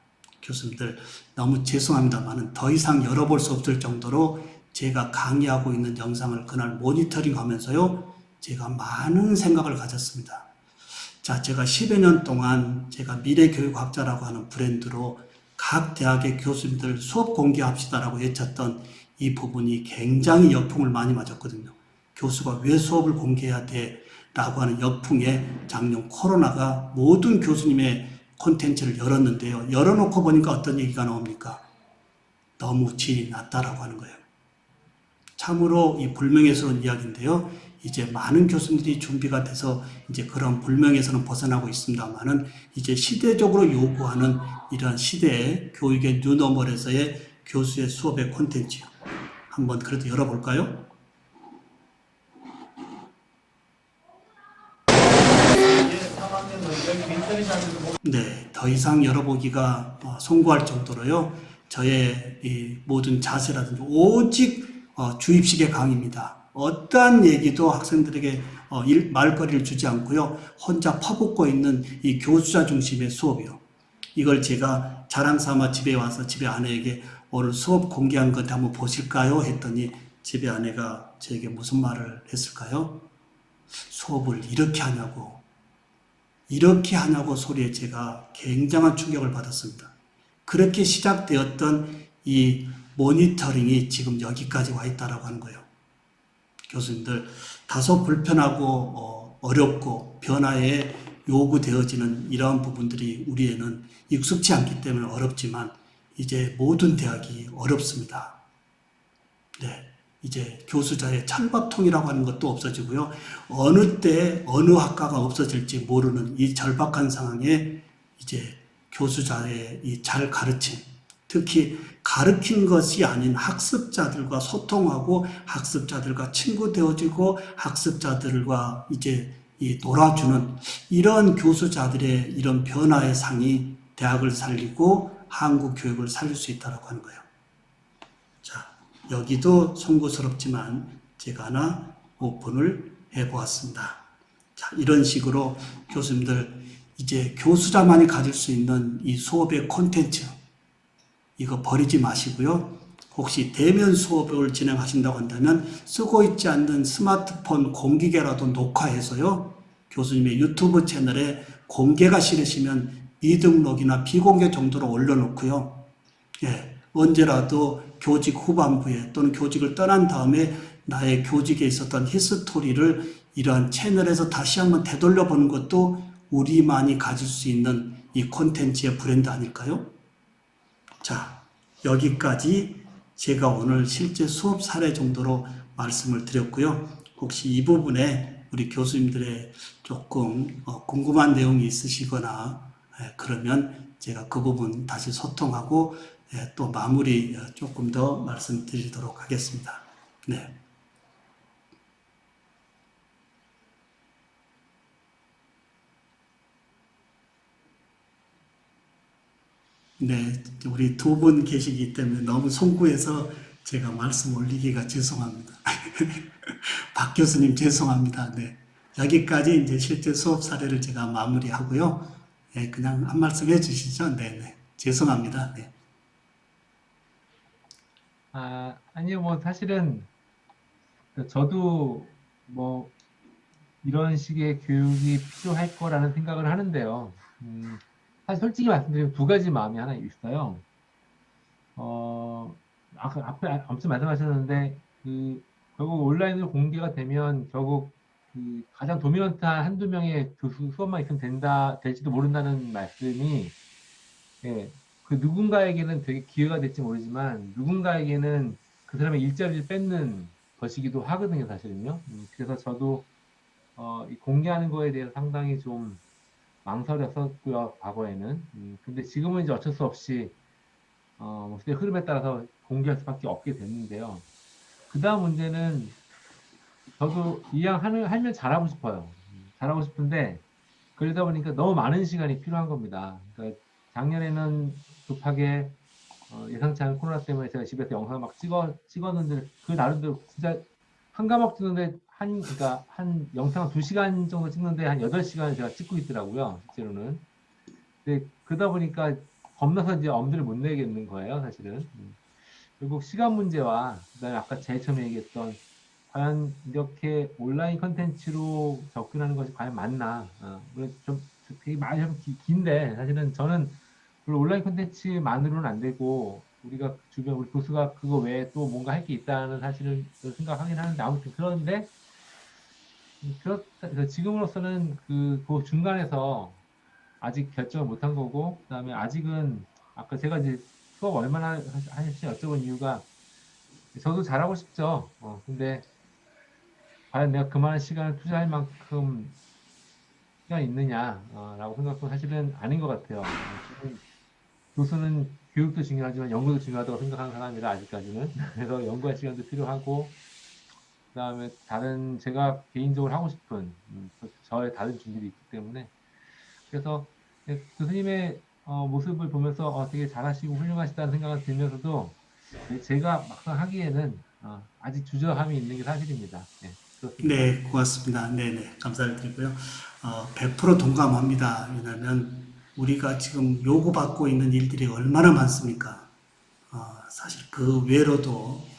교수님들 너무 죄송합니다만 더 이상 열어볼 수 없을 정도로 제가 강의하고 있는 영상을 그날 모니터링 하면서요, 제가 많은 생각을 가졌습니다. 자, 제가 10여 년 동안 제가 미래교육학자라고 하는 브랜드로 각 대학의 교수님들 수업 공개합시다라고 외쳤던 이 부분이 굉장히 역풍을 많이 맞았거든요. 교수가 왜 수업을 공개해야 돼? 라고 하는 역풍에 작년 코로나가 모든 교수님의 콘텐츠를 열었는데요. 열어놓고 보니까 어떤 얘기가 나옵니까? 너무 질이 낮다라고 하는 거예요. 참으로 이 불명예스러운 이야기인데요. 이제 많은 교수님들이 준비가 돼서 이제 그런 불명에서는 벗어나고 있습니다만은 이제 시대적으로 요구하는 이런 시대의 교육의 뉴노멀에서의 교수의 수업의 콘텐츠 한번 그래도 열어볼까요? 네, 더 이상 열어보기가 송구할 정도로요. 저의 이 모든 자세라든지 오직 주입식의 강의입니다. 어떠한 얘기도 학생들에게 말거리를 주지 않고요. 혼자 퍼붓고 있는 이 교수자 중심의 수업이요. 이걸 제가 자랑삼아 집에 와서 집에 아내에게 오늘 수업 공개한 건데 한번 보실까요? 했더니 집에 아내가 저에게 무슨 말을 했을까요? 수업을 이렇게 하냐고 소리에 제가 굉장한 충격을 받았습니다. 그렇게 시작되었던 이 모니터링이 지금 여기까지 와 있다라고 하는 거예요. 교수님들 다소 불편하고 어렵고 변화에 요구되어지는 이러한 부분들이 우리에는 익숙치 않기 때문에 어렵지만 이제 모든 대학이 어렵습니다. 네. 이제 교수자의 찰밥통이라고 하는 것도 없어지고요. 어느 때 어느 학과가 없어질지 모르는 이 절박한 상황에 이제 교수자의 이 잘 가르침, 특히 가르친 것이 아닌 학습자들과 소통하고 학습자들과 친구 되어지고 학습자들과 이제 이 놀아주는 이런 교수자들의 이런 변화의 상이 대학을 살리고 한국 교육을 살릴 수 있다고 하는 거예요. 자, 여기도 송구스럽지만 제가 하나 오픈을 해보았습니다. 자, 이런 식으로 교수님들 이제 교수자만이 가질 수 있는 이 수업의 콘텐츠 이거 버리지 마시고요. 혹시 대면 수업을 진행하신다고 한다면 쓰고 있지 않는 스마트폰 공기계라도 녹화해서요. 교수님의 유튜브 채널에 공개가 싫으시면 미등록이나 비공개 정도로 올려놓고요. 예, 언제라도 교직 후반부에 또는 교직을 떠난 다음에 나의 교직에 있었던 히스토리를 이러한 채널에서 다시 한번 되돌려 보는 것도 우리만이 가질 수 있는 이 콘텐츠의 브랜드 아닐까요? 자, 여기까지 제가 오늘 실제 수업 사례 정도로 말씀을 드렸고요. 혹시 이 부분에 우리 교수님들의 조금 궁금한 내용이 있으시거나 그러면 제가 그 부분 다시 소통하고 또 마무리 조금 더 말씀드리도록 하겠습니다. 네. 네, 우리 두 분 계시기 때문에 너무 송구해서 제가 말씀 올리기가 죄송합니다. 박 교수님 죄송합니다. 네, 여기까지 이제 실제 수업 사례를 제가 마무리하고요. 네, 그냥 한 말씀 해주시죠. 네, 네, 죄송합니다. 네. 아니요, 뭐, 사실은, 저도, 뭐, 이런 식의 교육이 필요할 거라는 생각을 하는데요. 사실 솔직히 말씀드리면 두 가지 마음이 하나 있어요. 아까 앞에 엄청 말씀하셨는데, 결국 온라인으로 공개가 되면 결국 가장 도미넌트한 한두 명의 교수 수업만 있으면 될지도 모른다는 말씀이, 예, 그 누군가에게는 되게 기회가 될지 모르지만 누군가에게는 그 사람의 일자리를 뺏는 것이기도 하거든요, 사실은요. 그래서 저도 이 공개하는 거에 대해서 상당히 좀 망설였었고요, 과거에는. 근데 지금은 이제 어쩔 수 없이 시대 흐름에 따라서 공개할 수밖에 없게 됐는데요. 그 다음 문제는 저도 이왕 하면 잘하고 싶어요. 잘하고 싶은데 그러다 보니까 너무 많은 시간이 필요한 겁니다. 그러니까 작년에는 급하게 예상치 않은 코로나 때문에 제가 집에서 영상을 막 찍었는데 그 나름대로 진짜 한 과목 찍는데 그러니까 한 영상 2시간 정도 찍는데 한 8시간을 제가 찍고 있더라고요, 실제로는. 근데 그러다 보니까 겁나서 이제 엄두를 못 내겠는 거예요, 사실은. 결국 시간 문제와 그다음에 아까 제일 처음에 얘기했던 과연 이렇게 온라인 컨텐츠로 접근하는 것이 과연 맞나? 물론 좀 되게 많이 좀 긴데 사실은 저는 물론 온라인 컨텐츠만으로는 안 되고 우리가 주변 우리 교수가 그거 외에 또 뭔가 할 게 있다는 사실을 생각하긴 하는데 아무튼 그런데 그래서 지금으로서는 그 중간에서 아직 결정을 못한 거고 그다음에 아직은 아까 제가 이제 수업 얼마나 하실지 여쭤본 이유가 저도 잘하고 싶죠. 근데 과연 내가 그만한 시간을 투자할 만큼 시간이 있느냐, 라고 생각하면 사실은 아닌 것 같아요. 지금 교수는 교육도 중요하지만 연구도 중요하다고 생각하는 사람이라 아직까지는. 그래서 연구할 시간도 필요하고, 그다음에 다른 제가 개인적으로 하고 싶은 저의 다른 준비도 있기 때문에 그래서 교수님의 모습을 보면서 되게 잘하시고 훌륭하시다는 생각이 들면서도 제가 막상 하기에는 아직 주저함이 있는 게 사실입니다. 네, 그렇습니다. 네, 고맙습니다. 네네, 감사를 드리고요. 100% 동감합니다. 왜냐하면 우리가 지금 요구받고 있는 일들이 얼마나 많습니까? 사실 그 외로도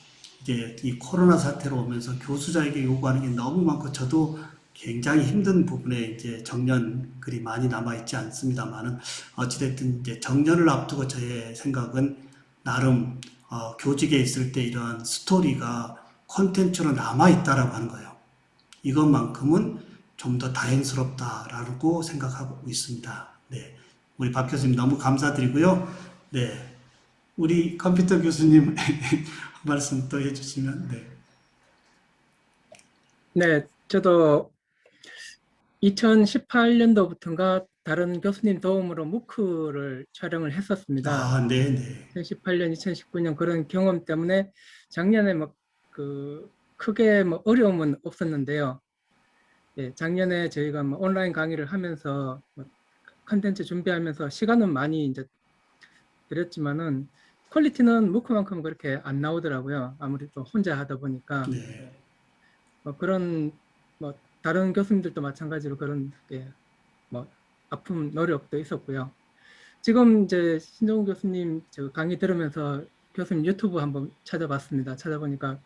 이제 이 코로나 사태로 오면서 교수자에게 요구하는 게 너무 많고 저도 굉장히 힘든 부분에 이제 정년글이 많이 남아있지 않습니다만은 어찌됐든 이제 정년을 앞두고 저의 생각은 나름 교직에 있을 때 이러한 스토리가 콘텐츠로 남아있다라고 하는 거예요. 이것만큼은 좀 더 다행스럽다라고 생각하고 있습니다. 네. 우리 박 교수님 너무 감사드리고요. 네. 우리 컴퓨터 교수님 말씀 또 해주시면, 네. 네, 저도 2018년도부터인가 다른 교수님 도움으로 무크를 촬영을 했었습니다. 네네. 2018년, 2019년 그런 경험 때문에 작년에 크게 어려움은 없었는데요. 예, 작년에 저희가 온라인 강의를 하면서 컨텐츠 준비하면서 시간은 많이 이제 들였지만은 퀄리티는 무크만큼 그렇게 안 나오더라고요. 아무래도 혼자 하다 보니까. 네. 그런 다른 교수님들도 마찬가지로 그런 아픔 노력도 있었고요. 지금 이제 신종훈 교수님 저 강의 들으면서 교수님 유튜브 한번 찾아봤습니다. 찾아보니까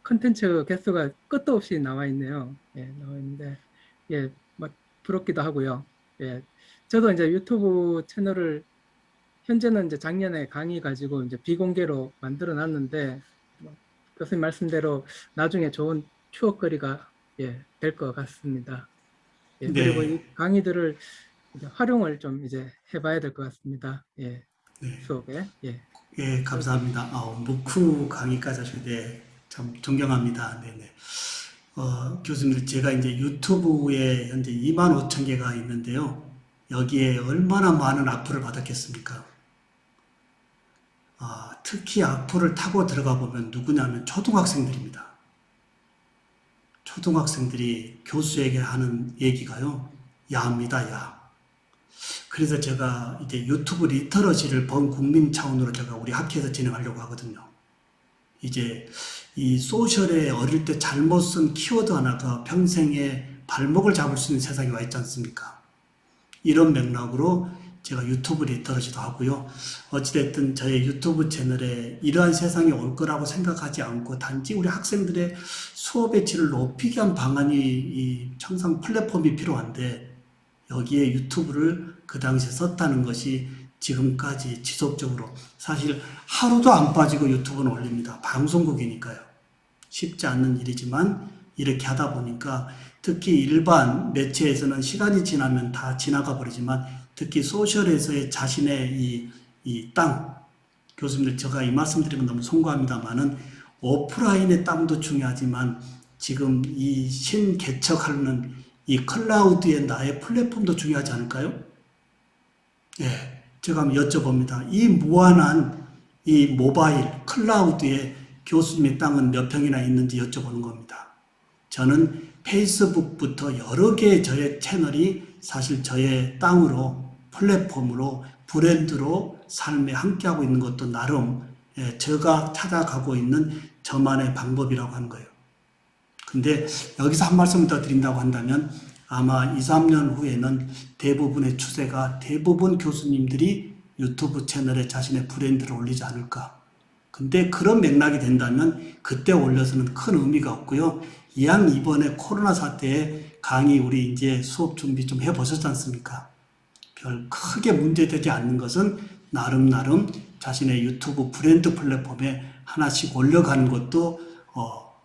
컨텐츠 개수가 끝도 없이 나와 있네요. 예, 나와 있는데 예, 부럽기도 하고요. 예, 저도 이제 유튜브 채널을 현재는 이제 작년에 강의 가지고 이제 비공개로 만들어 놨는데 교수님 말씀대로 나중에 좋은 추억거리가 될 것 같습니다. 예, 네. 그리고 이 강의들을 이제 활용을 좀 이제 해봐야 될 것 같습니다. 예, 네. 수업에. 예. 예, 감사합니다. 무쿠 강의까지 하시는데 참 존경합니다. 네네. 교수님, 제가 이제 유튜브에 현재 25,000개가 있는데요. 여기에 얼마나 많은 악플을 받았겠습니까? 특히 악플을 타고 들어가 보면 누구냐면 초등학생들입니다. 초등학생들이 교수에게 하는 얘기가요, 야입니다, 야. 그래서 제가 이제 유튜브 리터러시를 범국민 차원으로 제가 우리 학회에서 진행하려고 하거든요. 이제 이 소셜에 어릴 때 잘못 쓴 키워드 하나가 평생에 발목을 잡을 수 있는 세상에 와 있지 않습니까? 이런 맥락으로 제가 유튜브 리터러시도 하고요. 어찌됐든 저의 유튜브 채널에 이러한 세상이 올 거라고 생각하지 않고 단지 우리 학생들의 수업의 질을 높이기 위한 방안이 이 청상 플랫폼이 필요한데 여기에 유튜브를 그 당시에 썼다는 것이 지금까지 지속적으로 사실 하루도 안 빠지고 유튜브는 올립니다. 방송국이니까요. 쉽지 않는 일이지만 이렇게 하다 보니까 특히 일반 매체에서는 시간이 지나면 다 지나가 버리지만 특히 소셜에서의 자신의 이 땅, 교수님들 제가 이 말씀 드리면 너무 송구합니다만은 오프라인의 땅도 중요하지만 지금 이 신개척하는 이 클라우드의 나의 플랫폼도 중요하지 않을까요? 예, 제가 한번 여쭤봅니다. 이 무한한 이 모바일 클라우드에 교수님의 땅은 몇 평이나 있는지 여쭤보는 겁니다. 저는 페이스북부터 여러 개의 저의 채널이 사실 저의 땅으로 플랫폼으로 브랜드로 삶에 함께하고 있는 것도 나름 제가 찾아가고 있는 저만의 방법이라고 하는 거예요. 근데 여기서 한 말씀을 더 드린다고 한다면 아마 2, 3년 후에는 대부분의 추세가 대부분 교수님들이 유튜브 채널에 자신의 브랜드를 올리지 않을까. 근데 그런 맥락이 된다면 그때 올려서는 큰 의미가 없고요. 이왕 이번에 코로나 사태에 강의 우리 이제 수업 준비 좀 해보셨지 않습니까? 별 크게 문제되지 않는 것은 나름 자신의 유튜브 브랜드 플랫폼에 하나씩 올려가는 것도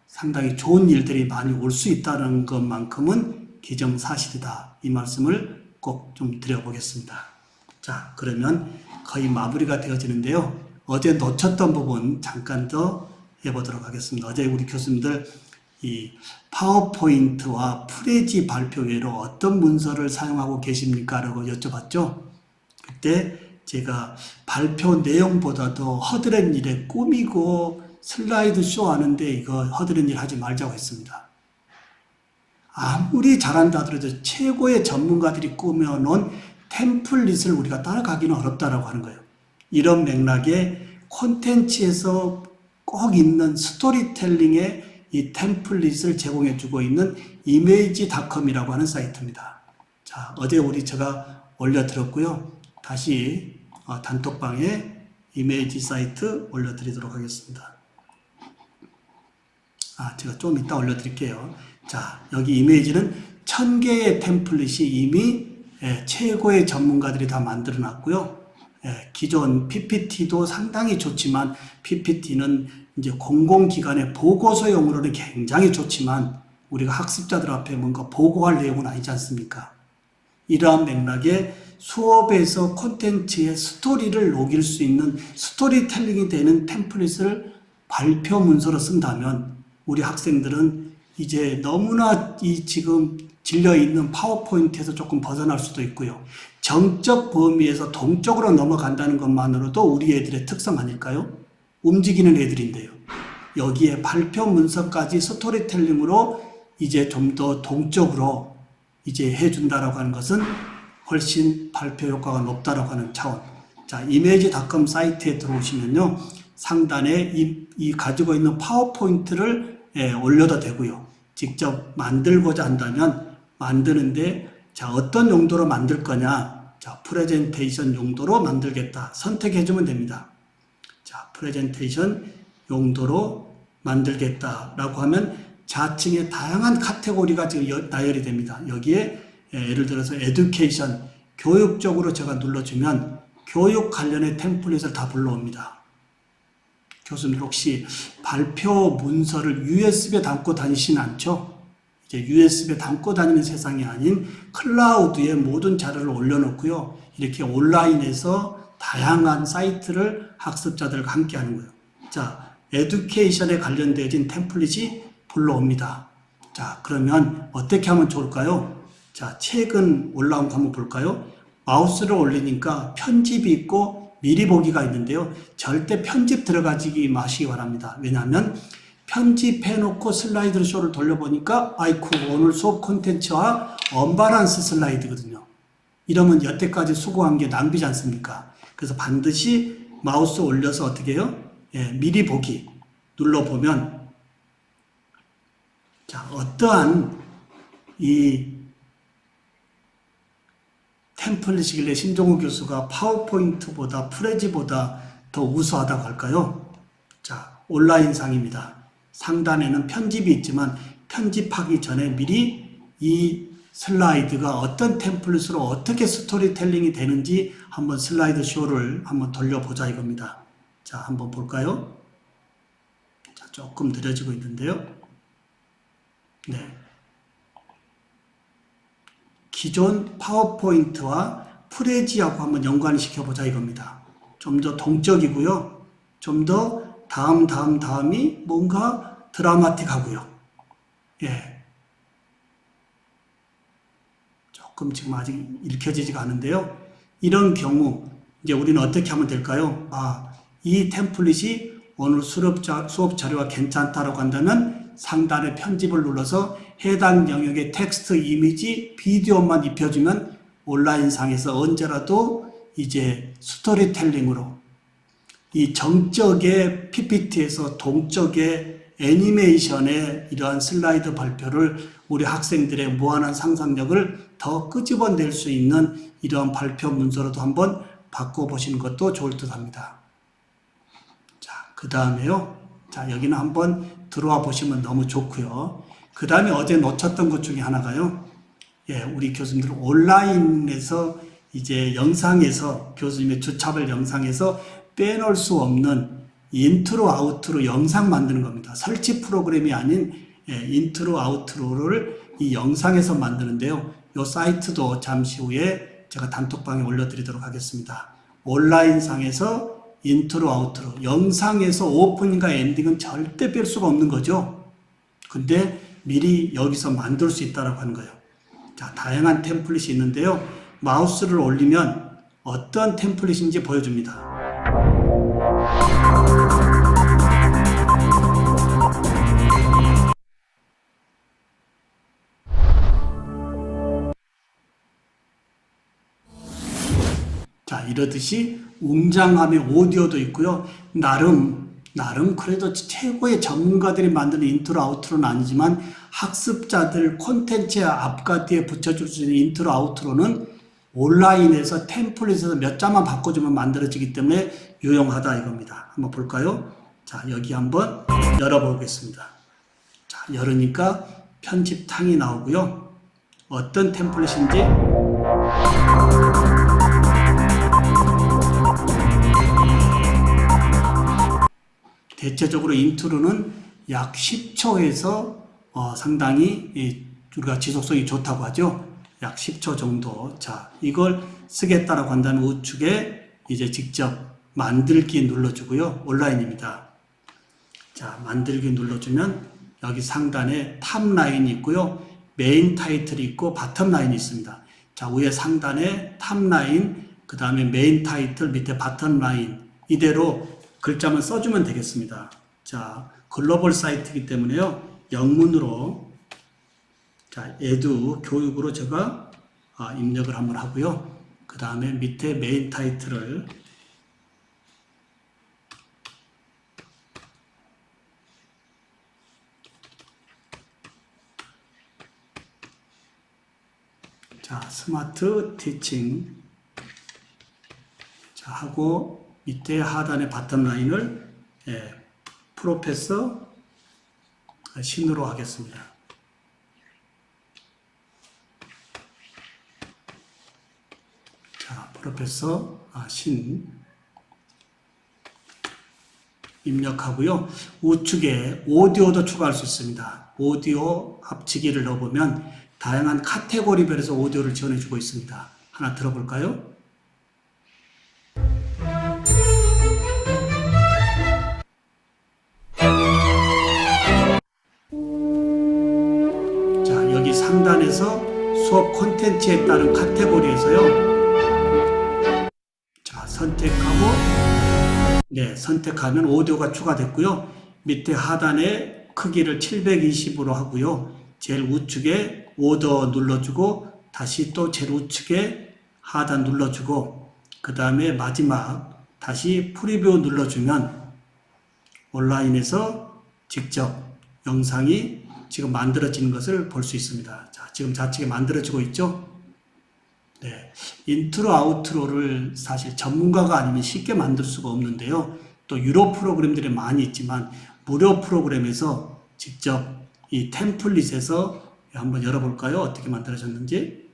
상당히 좋은 일들이 많이 올 수 있다는 것만큼은 기정사실이다. 이 말씀을 꼭 좀 드려보겠습니다. 자, 그러면 거의 마무리가 되어지는데요. 어제 놓쳤던 부분 잠깐 더 해보도록 하겠습니다. 어제 우리 교수님들 이 파워포인트와 프레지 발표 외로 어떤 문서를 사용하고 계십니까? 라고 여쭤봤죠. 그때 제가 발표 내용보다도 허드렛 일에 꾸미고 슬라이드 쇼 하는데 이거 허드렛 일 하지 말자고 했습니다. 아무리 잘한다 하더라도 최고의 전문가들이 꾸며놓은 템플릿을 우리가 따라가기는 어렵다라고 하는 거예요. 이런 맥락에 콘텐츠에서 꼭 있는 스토리텔링의 이 템플릿을 제공해주고 있는 이미지닷컴이라고 하는 사이트입니다. 자, 어제 제가 올려드렸고요. 다시 단톡방에 이미지 사이트 올려드리도록 하겠습니다. 제가 좀 이따 올려드릴게요. 자, 여기 이미지는 1000개의 템플릿이 이미 최고의 전문가들이 다 만들어 놨고요. 기존 PPT도 상당히 좋지만 PPT는 이제 공공기관의 보고서용으로는 굉장히 좋지만 우리가 학습자들 앞에 뭔가 보고할 내용은 아니지 않습니까? 이러한 맥락에 수업에서 콘텐츠의 스토리를 녹일 수 있는 스토리텔링이 되는 템플릿을 발표 문서로 쓴다면 우리 학생들은 이제 너무나 이 지금 질려있는 파워포인트에서 조금 벗어날 수도 있고요. 정적 범위에서 동적으로 넘어간다는 것만으로도 우리 애들의 특성 아닐까요? 움직이는 애들인데요. 여기에 발표 문서까지 스토리텔링으로 이제 좀 더 동적으로 이제 해준다라고 하는 것은 훨씬 발표 효과가 높다라고 하는 차원. 자, 이미지닷컴 사이트에 들어오시면요. 상단에 이 가지고 있는 파워포인트를 올려도 되고요. 직접 만들고자 한다면 만드는데 자, 어떤 용도로 만들 거냐? 자, 프레젠테이션 용도로 만들겠다. 선택해 주면 됩니다. 자, 프레젠테이션 용도로 만들겠다라고 하면 자층의 다양한 카테고리가 지금 나열이 됩니다. 여기에 예를 들어서 에듀케이션, 교육적으로 제가 눌러주면 교육 관련의 템플릿을 다 불러옵니다. 교수님들 혹시 발표 문서를 USB에 담고 다니시는 않죠? 이제 USB에 담고 다니는 세상이 아닌 클라우드에 모든 자료를 올려놓고요. 이렇게 온라인에서 다양한 사이트를 학습자들과 함께 하는 거예요. 자, 에듀케이션에 관련되어진 템플릿이 불러옵니다. 자, 그러면 어떻게 하면 좋을까요? 자, 최근 올라온 거 한번 볼까요? 마우스를 올리니까 편집이 있고 미리 보기가 있는데요. 절대 편집 들어가지 마시기 바랍니다. 왜냐하면 편집해놓고 슬라이드 쇼를 돌려보니까 아이쿠 오늘 수업 콘텐츠와 언밸런스 슬라이드거든요. 이러면 여태까지 수고한 게 낭비지 않습니까? 그래서 반드시 마우스 올려서 어떻게 해요? 미리 보기 눌러보면 자, 어떠한 이 템플릿이길래 신종우 교수가 파워포인트보다 프레지보다 더 우수하다고 할까요? 자, 온라인상입니다. 상단에는 편집이 있지만 편집하기 전에 미리 이 슬라이드가 어떤 템플릿으로 어떻게 스토리텔링이 되는지 한번 슬라이드 쇼를 한번 돌려보자 이겁니다. 자, 한번 볼까요? 자, 조금 느려지고 있는데요. 네. 기존 파워포인트와 프레지하고 한번 연관시켜보자 이겁니다. 좀 더 동적이고요. 좀 더 다음이 뭔가 드라마틱하고요. 예. 조금 지금 아직 읽혀지지가 않은데요. 이런 경우 이제 우리는 어떻게 하면 될까요? 이 템플릿이 오늘 수업 자료가 괜찮다라고 한다면 상단에 편집을 눌러서 해당 영역의 텍스트, 이미지, 비디오만 입혀주면 온라인상에서 언제라도 이제 스토리텔링으로 이 정적의 PPT에서 동적의 애니메이션의 이러한 슬라이드 발표를 우리 학생들의 무한한 상상력을 더 끄집어낼 수 있는 이러한 발표 문서로도 한번 바꿔보시는 것도 좋을 듯 합니다. 자, 그 다음에요. 자, 여기는 한번 들어와 보시면 너무 좋고요. 그 다음에 어제 놓쳤던 것 중에 하나가요. 예, 우리 교수님들 온라인에서 이제 영상에서 교수님의 주차별 영상에서 빼놓을 수 없는 인트로 아우트로 영상 만드는 겁니다. 설치 프로그램이 아닌 인트로 아우트로를 이 영상에서 만드는데요. 이 사이트도 잠시 후에 제가 단톡방에 올려드리도록 하겠습니다. 온라인상에서 인트로, 아우트로. 영상에서 오프닝과 엔딩은 절대 뺄 수가 없는 거죠. 근데 미리 여기서 만들 수 있다고 하는 거예요. 자, 다양한 템플릿이 있는데요. 마우스를 올리면 어떤 템플릿인지 보여줍니다. 자, 이러듯이 웅장함의 오디오도 있고요. 나름 그래도 최고의 전문가들이 만드는 인트로, 아우트로는 아니지만 학습자들 콘텐츠의 앞과 뒤에 붙여줄 수 있는 인트로, 아우트로는 온라인에서 템플릿에서 몇 자만 바꿔주면 만들어지기 때문에 유용하다 이겁니다. 한번 볼까요? 자, 여기 한번 열어보겠습니다. 자, 열으니까 편집탕이 나오고요. 어떤 템플릿인지 대체적으로 인트로는 약 10초에서 상당히 우리가 지속성이 좋다고 하죠. 약 10초 정도. 자, 이걸 쓰겠다라고 한다면 우측에 이제 직접 만들기 눌러주고요. 온라인입니다. 자, 만들기 눌러주면 여기 상단에 탑 라인이 있고요. 메인 타이틀이 있고 바텀 라인이 있습니다. 자, 위에 상단에 탑 라인, 그 다음에 메인 타이틀, 밑에 바텀 라인. 이대로 글자만 써주면 되겠습니다. 자, 글로벌 사이트이기 때문에요. 영문으로, 자, 에듀, 교육으로 제가 입력을 한번 하고요. 그 다음에 밑에 메인 타이틀을 자, 스마트 티칭 자, 하고 밑에 하단의 바텀 라인을 프로페서 신으로 하겠습니다. 자, 프로페서 신 입력하고요. 우측에 오디오도 추가할 수 있습니다. 오디오 합치기를 넣어보면 다양한 카테고리별에서 오디오를 지원해주고 있습니다. 하나 들어볼까요? 자, 여기 상단에서 수업 콘텐츠에 따른 카테고리에서요. 자, 선택하면 오디오가 추가됐고요. 밑에 하단에 크기를 720으로 하고요. 제일 우측에 오더 눌러주고 다시 또 제일 우측에 하단 눌러주고 그 다음에 마지막 다시 프리뷰 눌러주면 온라인에서 직접 영상이 지금 만들어지는 것을 볼 수 있습니다. 자, 지금 좌측에 만들어지고 있죠? 네. 인트로, 아우트로를 사실 전문가가 아니면 쉽게 만들 수가 없는데요. 또 유료 프로그램들이 많이 있지만 무료 프로그램에서 직접 이 템플릿에서 한번 열어볼까요? 어떻게 만들어졌는지.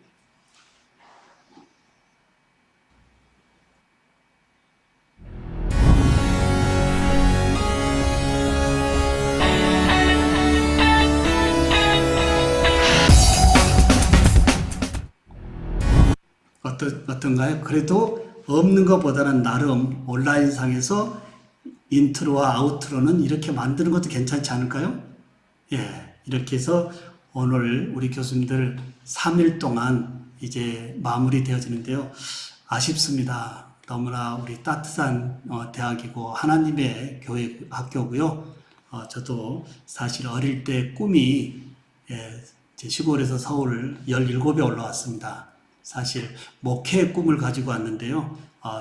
어떤가요? 그래도 없는 것보다는 나름 온라인상에서 인트로와 아우트로는 이렇게 만드는 것도 괜찮지 않을까요? 예, 이렇게 해서 오늘 우리 교수님들 3일 동안 이제 마무리 되어지는데요. 아쉽습니다. 너무나 우리 따뜻한 대학이고 하나님의 교회 학교고요. 저도 사실 어릴 때 꿈이 제 시골에서 서울 17에 올라왔습니다. 사실 목회의 꿈을 가지고 왔는데요.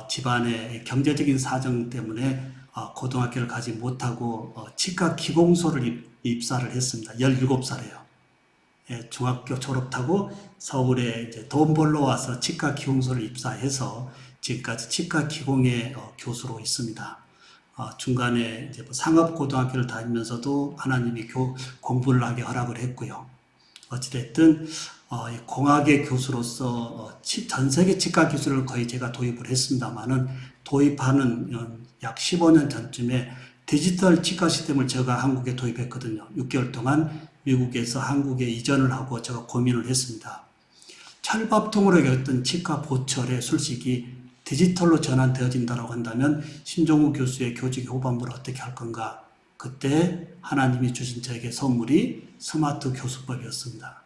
집안의 경제적인 사정 때문에 고등학교를 가지 못하고 치과 기공소를 입사를 했습니다. 17살에요. 예, 중학교 졸업하고 서울에 이제 돈 벌러 와서 치과 기공소를 입사해서 지금까지 치과 기공의 교수로 있습니다. 중간에 이제 상업고등학교를 다니면서도 하나님이 공부를 하게 허락을 했고요. 어찌됐든 공학의 교수로서 전 세계 치과 기술을 거의 제가 도입을 했습니다만은 도입하는 약 15년 전쯤에 디지털 치과 시스템을 제가 한국에 도입했거든요. 6개월 동안 미국에서 한국에 이전을 하고 제가 고민을 했습니다. 철밥통으로 여겼던 치과 보철의 술식이 디지털로 전환되어진다고 한다면 신종우 교수의 교직의 후반부를 어떻게 할 건가? 그때 하나님이 주신 저에게 선물이 스마트 교수법이었습니다.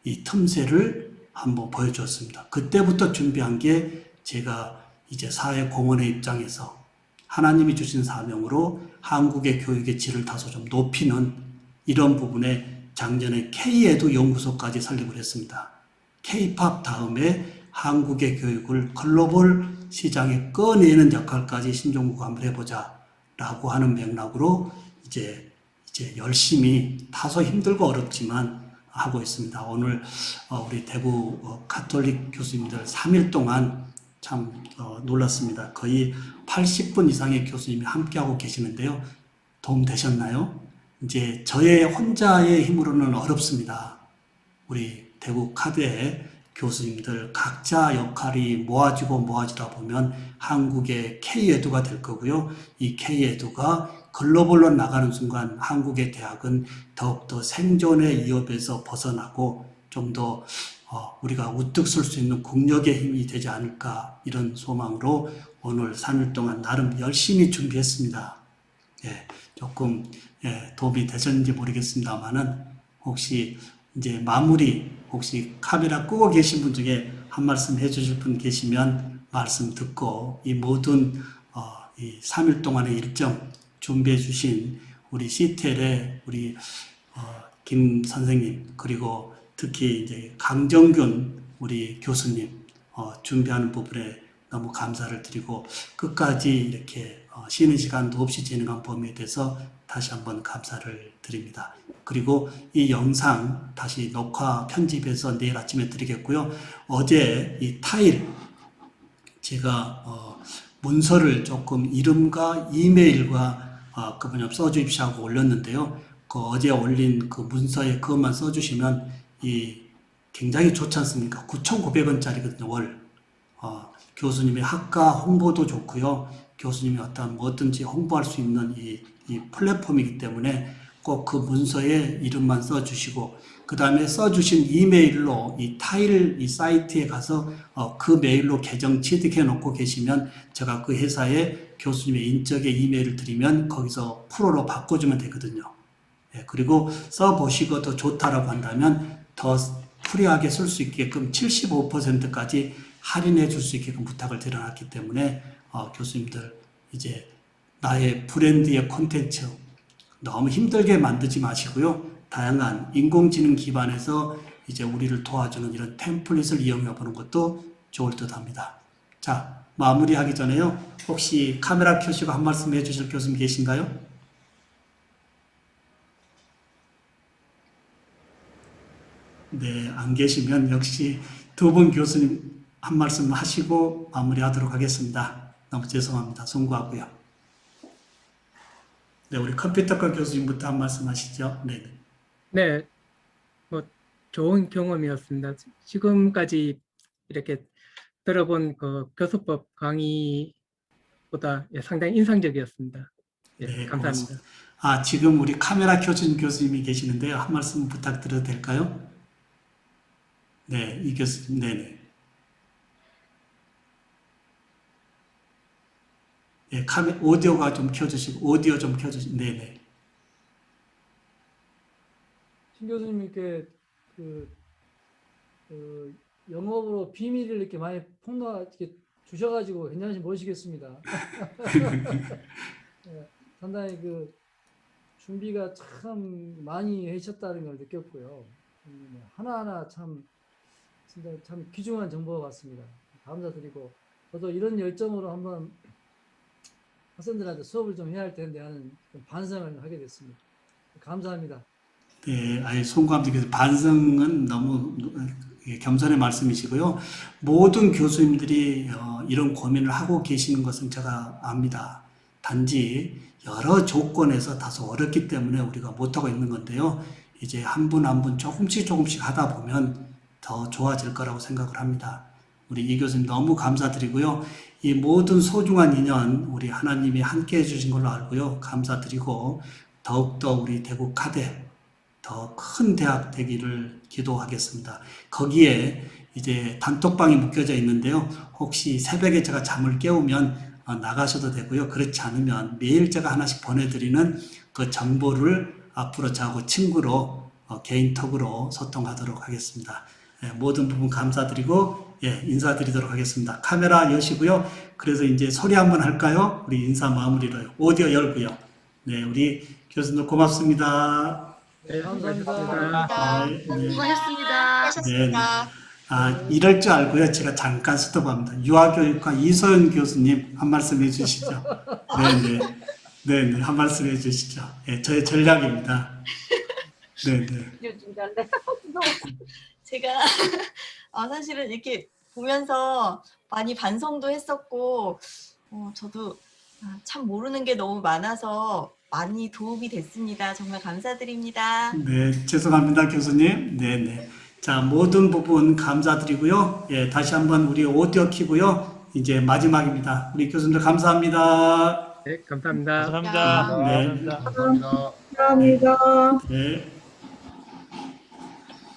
이 틈새를 한번 보여주었습니다. 그때부터 준비한 게 제가 이제 사회 공헌의 입장에서 하나님이 주신 사명으로 한국의 교육의 질을 다소 좀 높이는 이런 부분에 작년에 K에두 연구소까지 설립을 했습니다. K-팝 다음에 한국의 교육을 글로벌 시장에 꺼내는 역할까지 신종구가 한번 해보자 라고 하는 맥락으로 이제 열심히 다소 힘들고 어렵지만 하고 있습니다. 오늘 우리 대구 가톨릭 교수님들 3일 동안 참 놀랐습니다. 거의 80분 이상의 교수님이 함께하고 계시는데요. 도움 되셨나요? 이제 저의 혼자의 힘으로는 어렵습니다. 우리 대구 카드의 교수님들 각자 역할이 모아지다 보면 한국의 K에두가 될 거고요. 이 K에두가 글로벌로 나가는 순간 한국의 대학은 더욱더 생존의 위협에서 벗어나고 좀 더 우리가 우뚝 설 수 있는 국력의 힘이 되지 않을까 이런 소망으로 오늘 3일 동안 나름 열심히 준비했습니다. 예, 조금 도움이 되셨는지 모르겠습니다만은 혹시 이제 마무리 혹시 카메라 끄고 계신 분 중에 한 말씀 해주실 분 계시면 말씀 듣고 이 모든 이 3일 동안의 일정 준비해 주신 우리 시텔의 우리 김 선생님 그리고 특히 이제 강정균 우리 교수님 준비하는 부분에 너무 감사를 드리고 끝까지 이렇게 쉬는 시간도 없이 진행한 범위에 대해서 다시 한번 감사를 드립니다. 그리고 이 영상 다시 녹화 편집해서 내일 아침에 드리겠고요. 어제 이 타일 제가 문서를 조금 이름과 이메일과 그분이 써주십시오 하고 올렸는데요. 그 어제 올린 그 문서에 그것만 써주시면 이 굉장히 좋지 않습니까? 9,900원짜리거든요, 월. 교수님의 학과 홍보도 좋고요. 교수님이 어떤 뭐든지 홍보할 수 있는 이 플랫폼이기 때문에 꼭 그 문서에 이름만 써주시고, 그 다음에 써주신 이메일로 이 타일 이 사이트에 가서 그 메일로 계정 취득해 놓고 계시면 제가 그 회사에 교수님의 인적의 이메일을 드리면 거기서 프로로 바꿔주면 되거든요. 예, 그리고 써보시고 더 좋다라고 한다면 더 프리하게 쓸 수 있게끔 75%까지 할인해 줄 수 있게끔 부탁을 드려놨기 때문에 교수님들 이제 나의 브랜드의 콘텐츠 너무 힘들게 만들지 마시고요. 다양한 인공지능 기반에서 이제 우리를 도와주는 이런 템플릿을 이용해 보는 것도 좋을 듯 합니다. 자, 마무리하기 전에요. 혹시 카메라 켜시고 한 말씀 해주실 교수님 계신가요? 네, 안 계시면 역시 두 분 교수님 한 말씀 하시고 마무리하도록 하겠습니다. 너무 죄송합니다. 송구하고요. 네, 우리 컴퓨터과 교수님부터 한 말씀 하시죠. 네. 네, 뭐 좋은 경험이었습니다. 지금까지 이렇게 들어본 그 교수법 강의보다 상당히 인상적이었습니다. 예, 네, 감사합니다. 고맙습니다. 지금 우리 카메라 켜준 교수님이 계시는데요. 한 말씀 부탁드려도 될까요? 네, 이 교수님, 네네. 네, 오디오가 좀 켜주시고, 오디오 좀 켜주시고, 네네. 신 교수님께 영업으로 비밀을 이렇게 많이 이렇게 주셔가지고 괜찮으시 모시겠습니다. 네, 상당히 준비가 참 많이 하셨다는 걸 느꼈고요. 하나하나 진짜 참 귀중한 정보 같습니다. 감사드리고 저도 이런 열정으로 한번 학생들한테 수업을 좀 해야 할 텐데 하는 반성을 하게 됐습니다. 감사합니다. 네, 송구합니다. 반성은 너무 겸손의 말씀이시고요. 모든 교수님들이 이런 고민을 하고 계시는 것은 제가 압니다. 단지 여러 조건에서 다소 어렵기 때문에 우리가 못하고 있는 건데요. 이제 한 분 한 분 조금씩 하다 보면 더 좋아질 거라고 생각을 합니다. 우리 이 교수님 너무 감사드리고요. 이 모든 소중한 인연 우리 하나님이 함께 해주신 걸로 알고요. 감사드리고 더욱더 우리 대구 카대 더 큰 대학 되기를 기도하겠습니다. 거기에 이제 단톡방이 묶여져 있는데요. 혹시 새벽에 제가 잠을 깨우면 나가셔도 되고요. 그렇지 않으면 매일 제가 하나씩 보내드리는 그 정보를 앞으로 저하고 친구로 개인톡으로 소통하도록 하겠습니다. 모든 부분 감사드리고 인사드리도록 하겠습니다. 카메라 여시고요. 그래서 이제 소리 한번 할까요? 우리 인사 마무리로요. 오디오 열고요. 네, 우리 교수님들 고맙습니다. 네, 감사합니다. 수고하셨습니다. 네. 이럴 줄 알고요. 제가 잠깐 스톱합니다. 유아교육과 이소연 교수님 한 말씀 해주시죠. 네네, 한 말씀 해주시죠. 저의 전략입니다. 네네. 제가 사실은 이렇게 보면서 많이 반성도 했었고 저도 참 모르는 게 너무 많아서 많이 도움이 됐습니다. 정말 감사드립니다. 네, 죄송합니다, 교수님. 네네. 자, 모든 부분 감사드리고요. 다시 한번 우리 오디오 키고요. 이제 마지막입니다. 우리 교수님들 감사합니다. 네, 감사합니다. 네. 감사합니다. 감사합니다. 네.